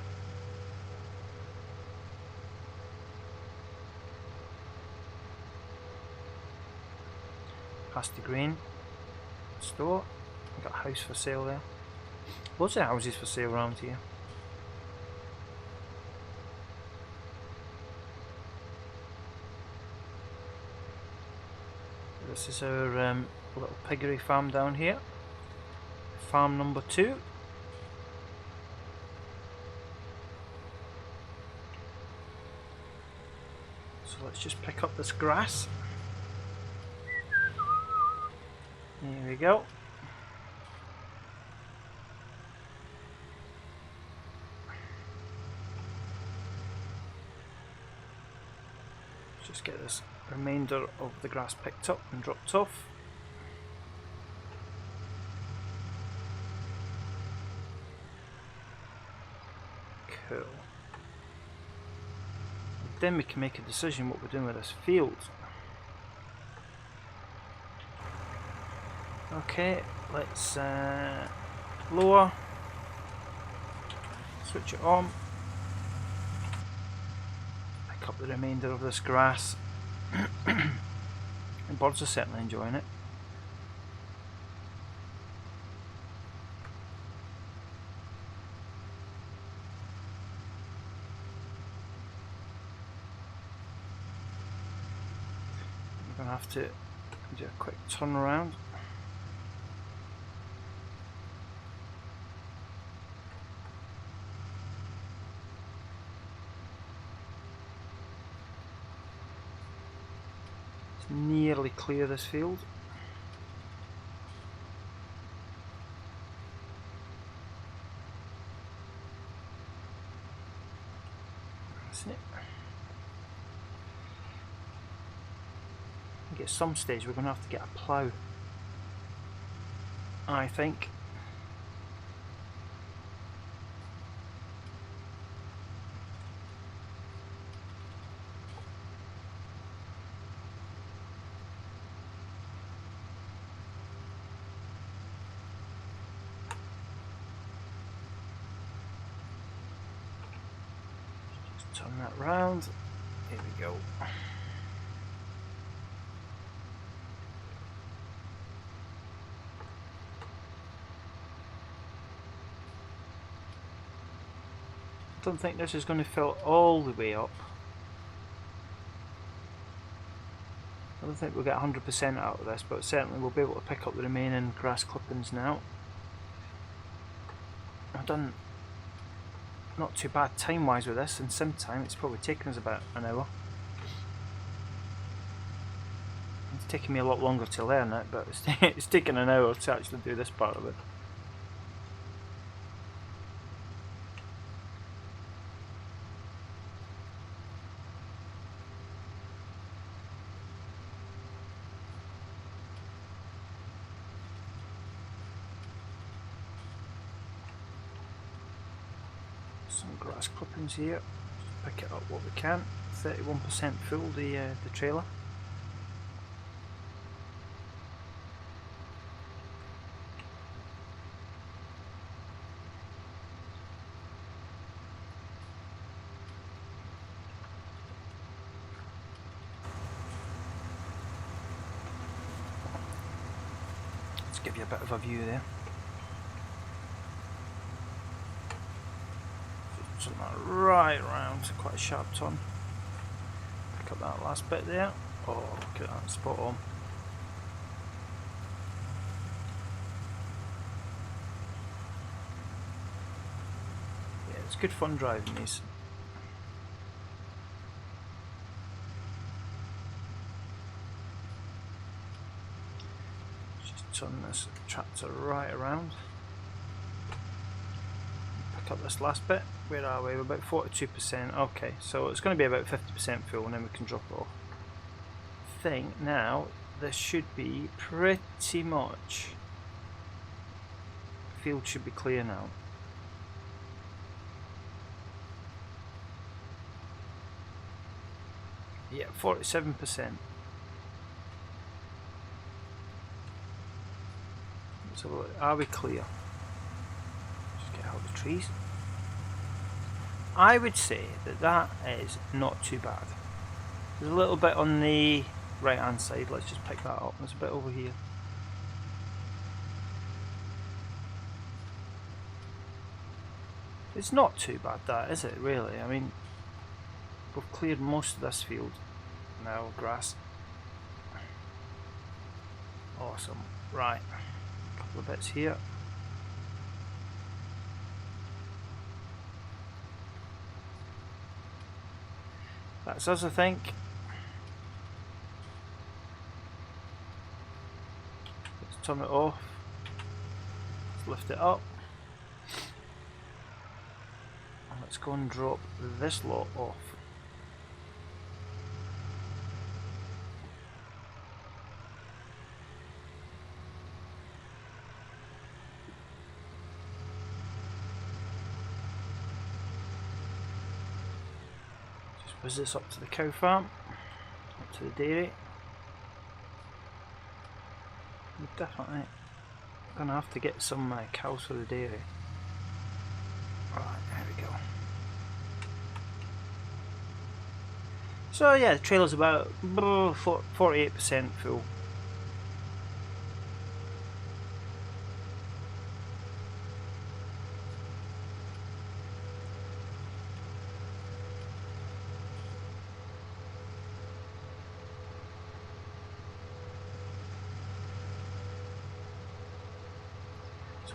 Past the grain store. We've got a house for sale there. Loads of houses for sale around here. This is our little piggery farm down here. Farm number 2. So let's just pick up this grass. There we go. Just get this remainder of the grass picked up and dropped off. Cool. And then we can make a decision what we're doing with this field. Okay, let's lower, switch it on, pick up the remainder of this grass. And birds are certainly enjoying it. We're going to have to do a quick turn around. Nearly clear this field. That's it. I think at some stage we're going to have to get a plough, I think. Turn that round. Here we go. Don't think this is going to fill all the way up. I don't think we'll get 100% out of this, but certainly we'll be able to pick up the remaining grass clippings now. I've done not too bad time wise with this. In sim time it's probably taken us about an hour. It's taken me a lot longer to learn it, but it's taken an hour to actually do this part of it. Some grass clippings here. Just pick it up what we can. 31% full, the trailer. Let's give you a bit of a view there. Turn that right round, quite a sharp turn. Pick up that last bit there. Oh, look at that, spot on. Yeah, it's good fun driving these. Just turn this tractor right around. Pick up this last bit. Where are we? We're about 42%. Okay, so it's going to be about 50% full and then we can drop it off. I think now this should be pretty much, the field should be clear now. Yeah, 47%. Let's have a look. Are we clear? Just get out of the trees. I would say that that is not too bad. There's a little bit on the right hand side. Let's just pick that up. There's a bit over here. It's not too bad, that, is it, really? I mean, we've cleared most of this field now, grass. Awesome. Right, a couple of bits here. That's us, I think. Let's turn it off. Let's lift it up. And let's go and drop this lot off. Was this up to the cow farm, up to the dairy? We're definitely gonna have to get some cows for the dairy. Right, there we go. So yeah, the trailer's about 48% full.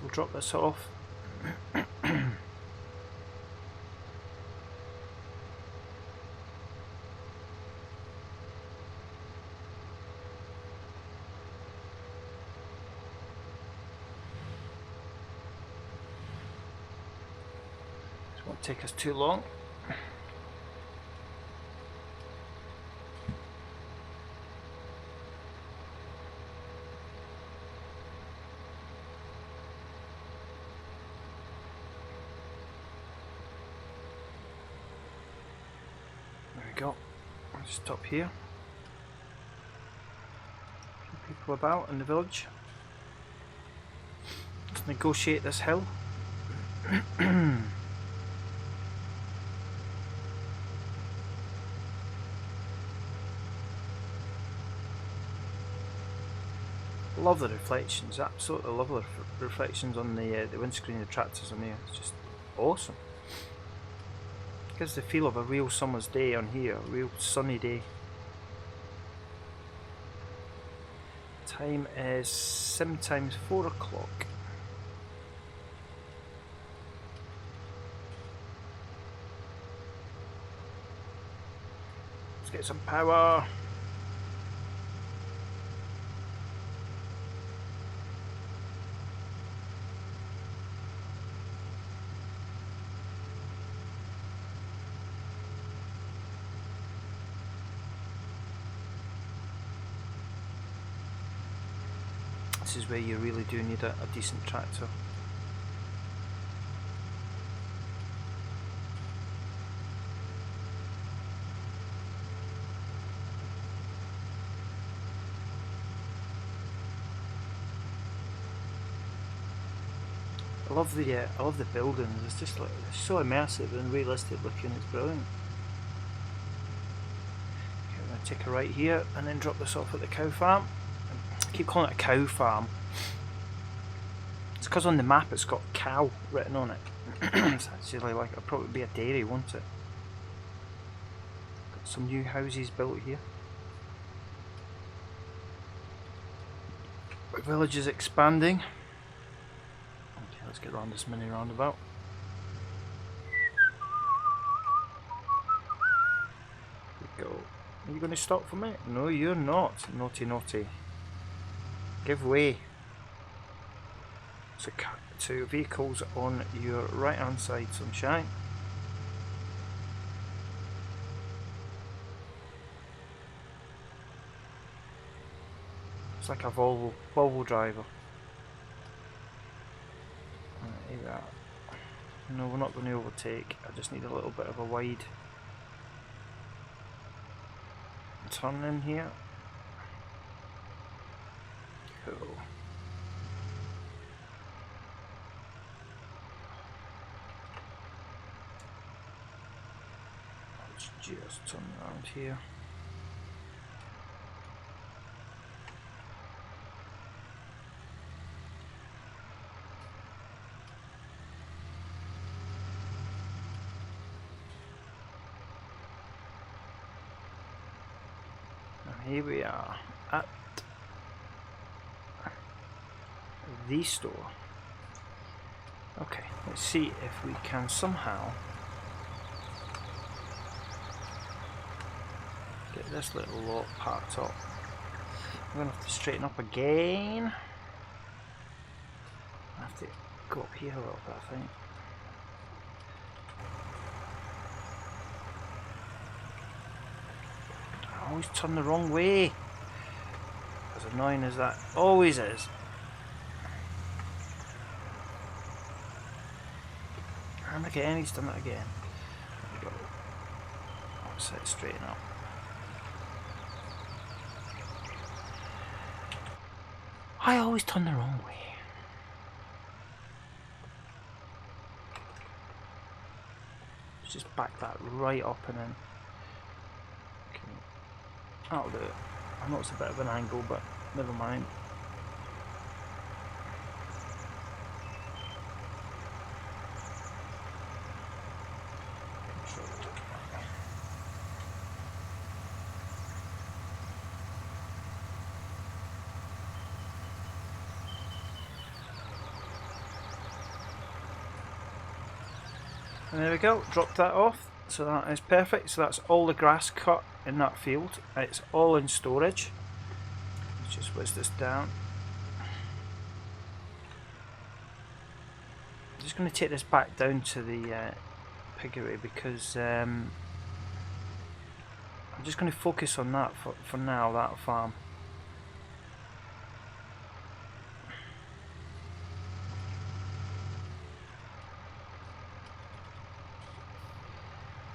We'll drop this off. This won't take us too long. Go. I'll just stop here. People about in the village. Let's negotiate this hill. Love the reflections, absolutely love the reflections on the windscreen of the tractors on there. It's just awesome. Gives the feel of a real summer's day on here, a real sunny day. Time is sometimes 4 o'clock. Let's get some power. this is where you really do need a decent tractor. I love the buildings. It's just like, it's so immersive and realistic looking. It's brilliant. Okay, I'm going to take a right here and then drop this off at the cow farm. I keep calling it a cow farm. It's because on the map it's got cow written on it. It's actually like, it'll probably be a dairy, won't it? Got some new houses built here. The village is expanding. Let's get around this mini roundabout. Here we go. Are you going to stop for me? No, you're not. Naughty, naughty. Give way to vehicles on your right hand side, sunshine. It's like a Volvo driver. Here we are. No, we're not going to overtake. I just need a little bit of a wide turn in here. Cool. Let's just turn around here. Here we are at the store. Okay, let's see if we can somehow get this little lot parked up. I'm going to have to straighten up again. I have to go up here a little bit, I think. I always turn the wrong way. As annoying as that always is. And again, he's done it again. There we go. I'll set it straighten up. I always turn the wrong way. Let's just back that right up and then. That'll do it. I know it's a bit of an angle, but never mind. And there we go, dropped that off. So that is perfect. So that's all the grass cut in that field. It's all in storage. Let's just whiz this down. I'm just going to take this back down to the piggery because I'm just going to focus on that for now, that farm.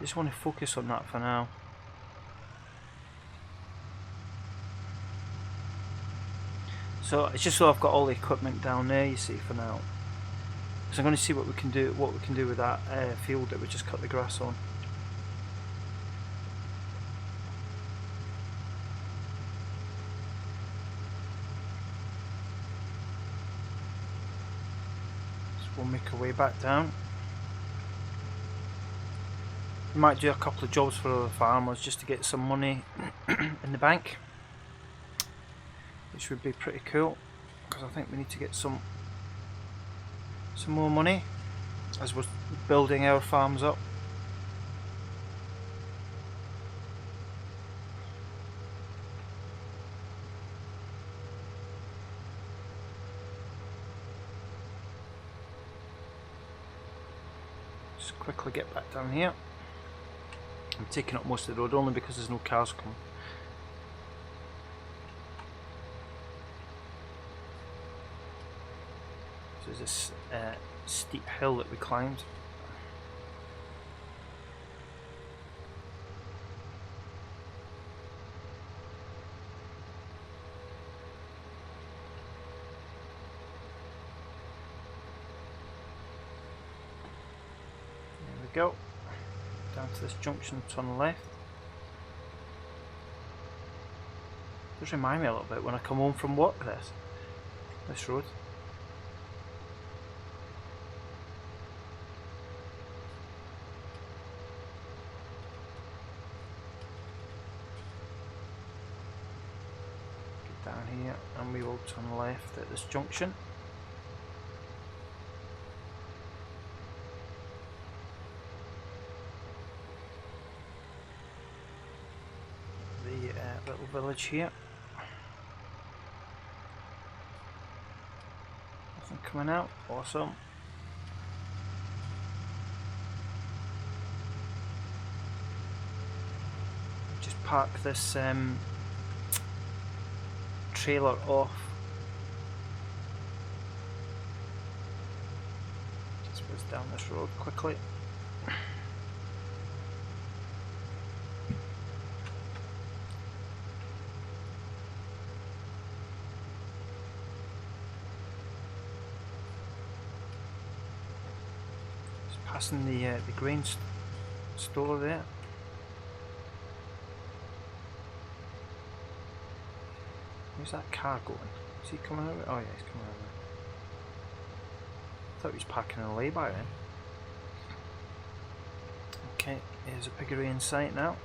Just want to focus on that for now. So it's just so I've got all the equipment down there, you see, for now. So I'm going to see what we can do with that field that we just cut the grass on. So we'll make our way back down. We might do a couple of jobs for other farmers just to get some money in the bank, which would be pretty cool because I think we need to get some more money as we're building our farms up. Just quickly get back down here. I'm taking up most of the road only because there's no cars coming. was this steep hill that we climbed. There we go. Down to this junction, turn left. Does remind me a little bit when I come home from work, this road. Get down here and we will turn left at this junction. The little village here. Nothing coming out, awesome. Just park this trailer off. Just whiz down this road quickly. Passing the grain store there. Where's that car going? Is he coming over? Oh yeah, he's coming over. I thought he was parking in a lay-by then. Okay, here's a piggery in sight now.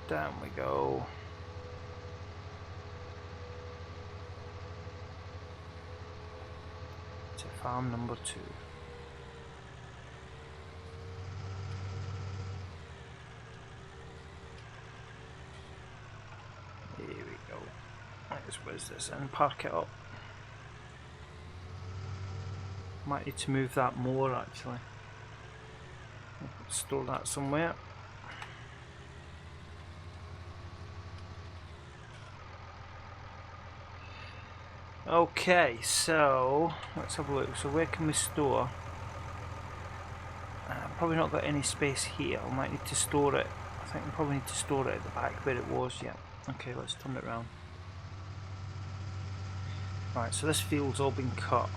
Down we go. Farm number 2. Here we go. Let's whiz this and park it up. Might need to move that more actually. Store that somewhere. Okay, so let's have a look. So where can we store? Probably not got any space here. I might need to store it. I think we probably need to store it at the back where it was. Yeah. Okay, let's turn it around. Right, so this field's all been cut.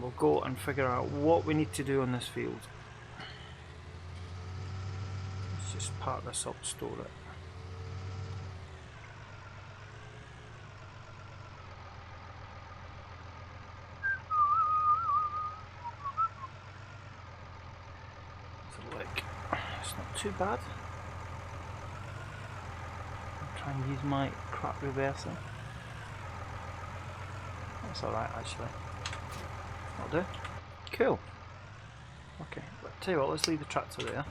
We'll go and figure out what we need to do on this field. Let's just park this up, store it. Too bad. I'll try and use my crap reverser. That's alright actually. That'll do. Cool. Okay, but tell you what, let's leave the tractor there.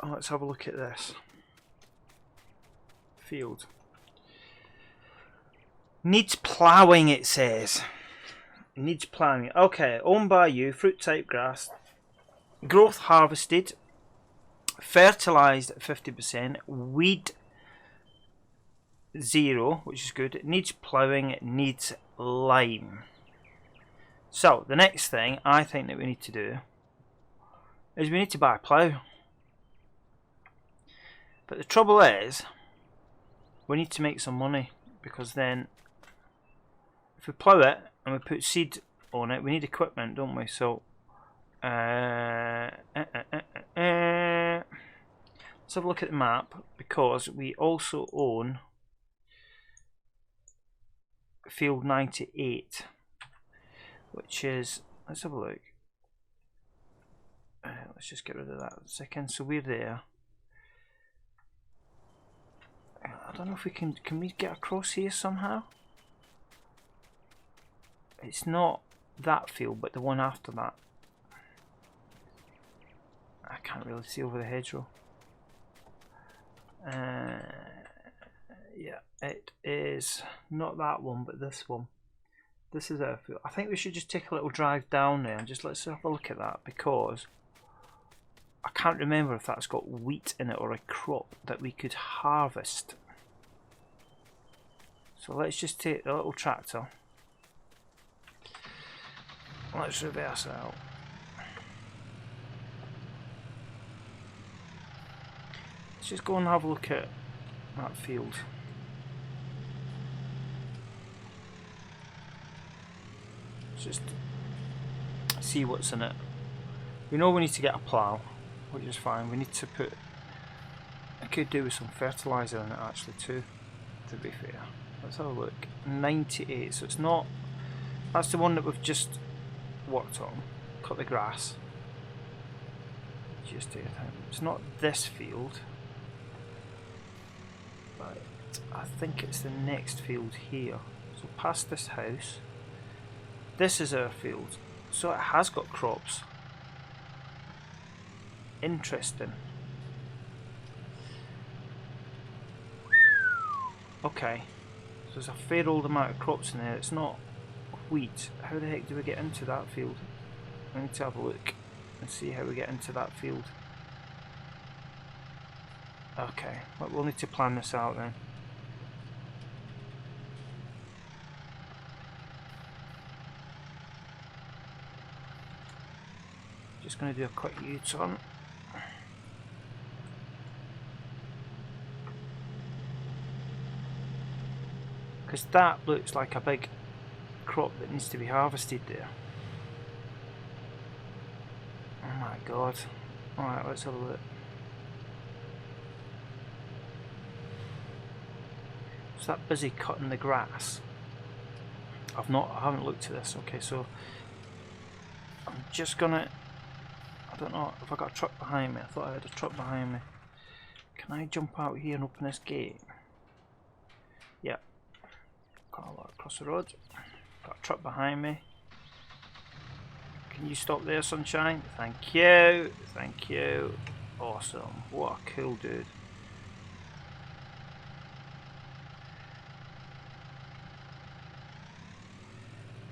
Oh, let's have a look at this. Field. Needs ploughing, it says. Needs ploughing. Okay, owned by you, fruit type grass, growth harvested, fertilised at 50%, weed 0, which is good. It needs ploughing, it needs lime. So the next thing I think that we need to do is we need to buy a plough. But the trouble is, we need to make some money, because then if we plough it and we put seed on it, we need equipment, don't we? So let's have a look at the map, because we also own field 98, which is, let's have a look. Let's just get rid of that a second. So we're there. I don't know if we can we get across here somehow? It's not that field, but the one after that. I can't really see over the hedgerow. Yeah, it is not that one, but this one. This is our field. I think we should just take a little drive down there and just let's have a look at that, because I can't remember if that's got wheat in it or a crop that we could harvest. So let's just take the little tractor. Let's reverse it out. Let's just go and have a look at that field. Just see what's in it. We know we need to get a plough, which is fine. We need to put, I could do with some fertiliser in it actually too, to be fair. Let's have a look. 98, so it's not, that's the one that we've just worked on. Cut the grass. Just take it out. It's not this field, but I think it's the next field here. So past this house, this is our field. So it has got crops. Interesting. Okay. So there's a fair old amount of crops in there. It's not wheat. How the heck do we get into that field? I need to have a look and see how we get into that field. Okay, we'll need to plan this out then. Just going to do a quick U-turn. Because that looks like a big crop that needs to be harvested there. Oh my god. Alright, let's have a look. Is that busy cutting the grass? I haven't looked at this. Okay, so I'm just gonna, I don't know if I got a truck behind me. I thought I had a truck behind me. Can I jump out here and open this gate? Yeah. Got a lot across the road. Got a truck behind me. Can you stop there, sunshine? Thank you. Thank you. Awesome. What a cool dude.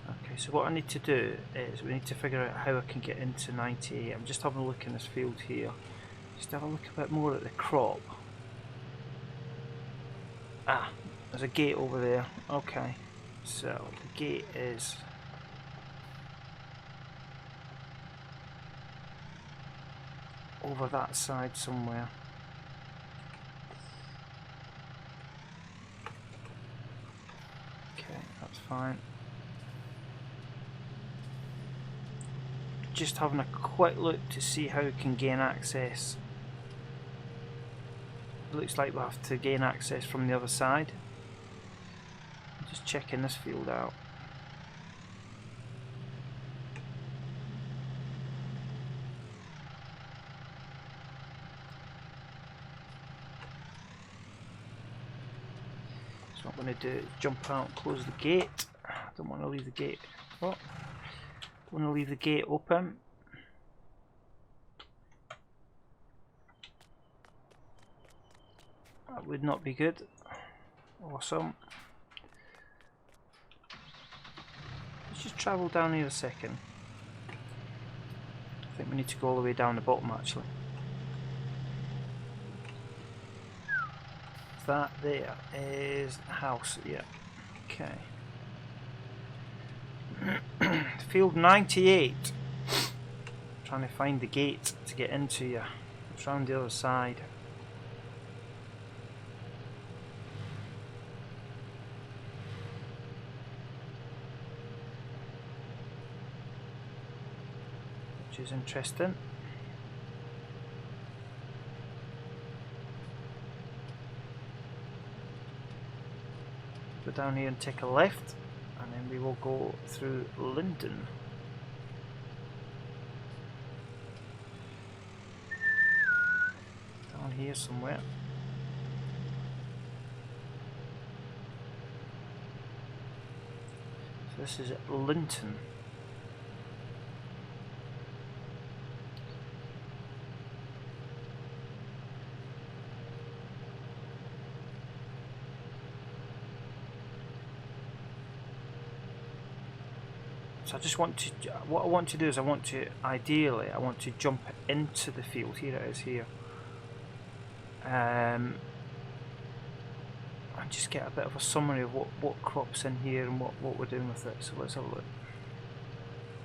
Okay, so what I need to do is we need to figure out how I can get into 98. I'm just having a look in this field here. Just have a look a bit more at the crop. Ah, there's a gate over there. Okay, so the gate is over that side somewhere. Okay, that's fine. Just having a quick look to see how we can gain access. It looks like we'll have to gain access from the other side. Just checking this field out. So what I'm going to do is jump out and close the gate. I don't want to leave the gate. Oh. I want to leave the gate open. That would not be good. Awesome. Let's just travel down here a second. I think we need to go all the way down the bottom actually. That there is the house, yeah. Okay. Field 98. Trying to find the gate to get into you. It's round the other side. Which is interesting. Go down here and take a left. And then we will go through Linden. Down here somewhere. So this is Linton. So I just want to, what I want to do is ideally I want to jump into the field. Here it is here. And just get a bit of a summary of what crops in here and what we're doing with it. So let's have a look.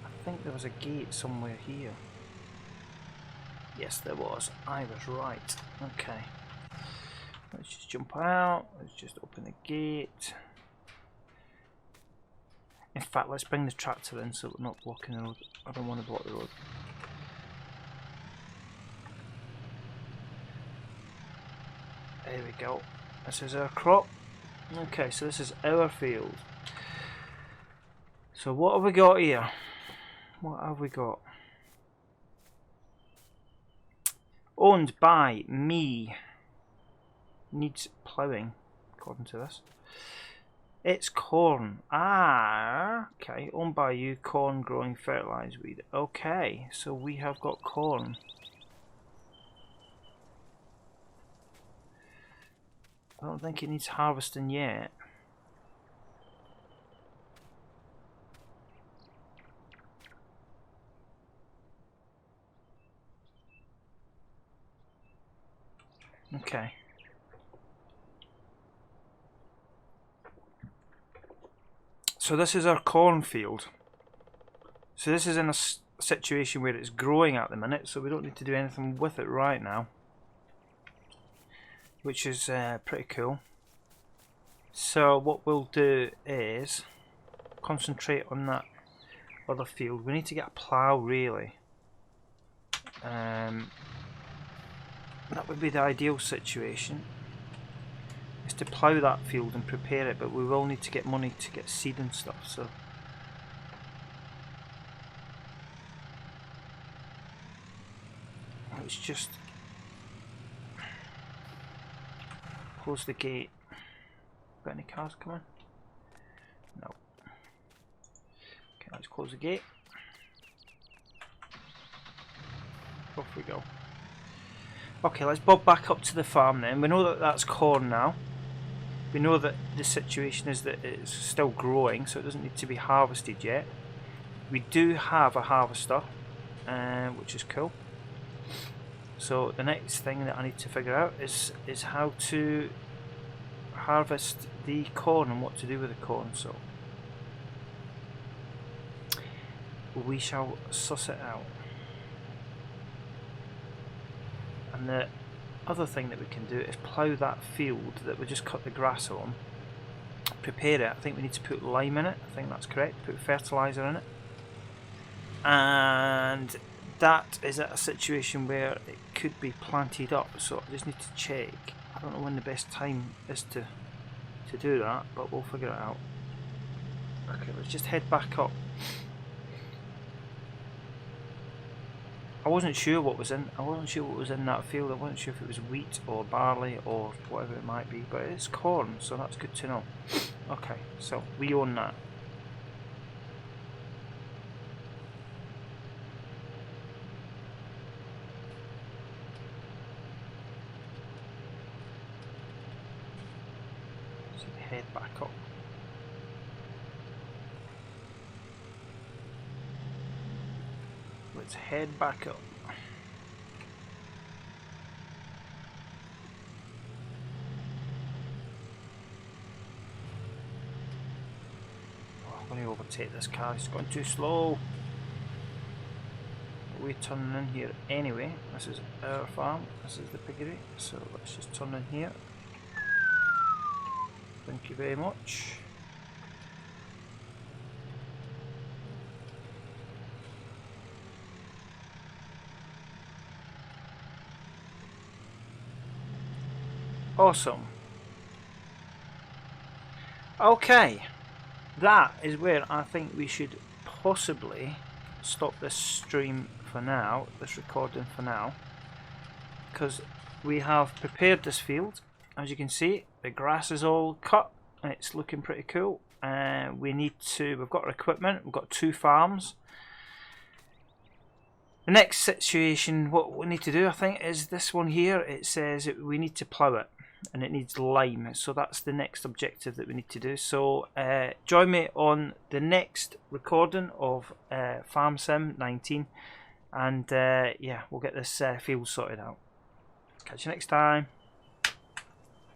I think there was a gate somewhere here. Yes, there was. I was right. Okay. Let's just jump out. Let's just open the gate. In fact, let's bring the tractor in so we're not blocking the road. I don't want to block the road. There we go. This is our crop. Okay, so this is our field. So what have we got here? What have we got? Owned by me. Needs ploughing, according to this. It's corn. Ah, okay. Owned by you, corn growing fertilized weed. Okay, so we have got corn. I don't think it needs harvesting yet. Okay. So this is our cornfield. So this is in a situation where it's growing at the minute, so we don't need to do anything with it right now, which is pretty cool. So what we'll do is concentrate on that other field. We need to get a plough really. That would be the ideal situation, is to plough that field and prepare it, but we will need to get money to get seed and stuff. So let's just close the gate. Got any cars coming? No. Okay, let's close the gate. Off we go. Okay, let's bob back up to the farm then. We know that that's corn now. We know that the situation is that it's still growing, so it doesn't need to be harvested yet. We do have a harvester, which is cool. So the next thing that I need to figure out is how to harvest the corn and what to do with the corn. So we shall suss it out. And the other thing that we can do is plough that field that we just cut the grass on, prepare it. I think we need to put lime in it, I think that's correct, put fertiliser in it, and that is at a situation where it could be planted up, so I just need to check. I don't know when the best time is to do that, but we'll figure it out. Okay, let's just head back up. I wasn't sure what was in that field. I wasn't sure if it was wheat or barley or whatever it might be, but it's corn, so that's good to know. Okay, so we own that. So head back up. Let's head back up. Oh, I'm going to overtake this car, it's going too slow. We're turning in here anyway. This is our farm, this is the piggery, so let's just turn in here. Thank you very much. Awesome. Okay, that is where I think we should possibly stop this stream for now, this recording for now, because we have prepared this field. As you can see, the grass is all cut and it's looking pretty cool. We've got our equipment, we've got 2 farms. The next situation, what we need to do, I think, is this one here. It says we need to plough it. and it needs lime, so that's the next objective that we need to do. So join me on the next recording of Farm Sim 19, and yeah, we'll get this field sorted out. Catch you next time.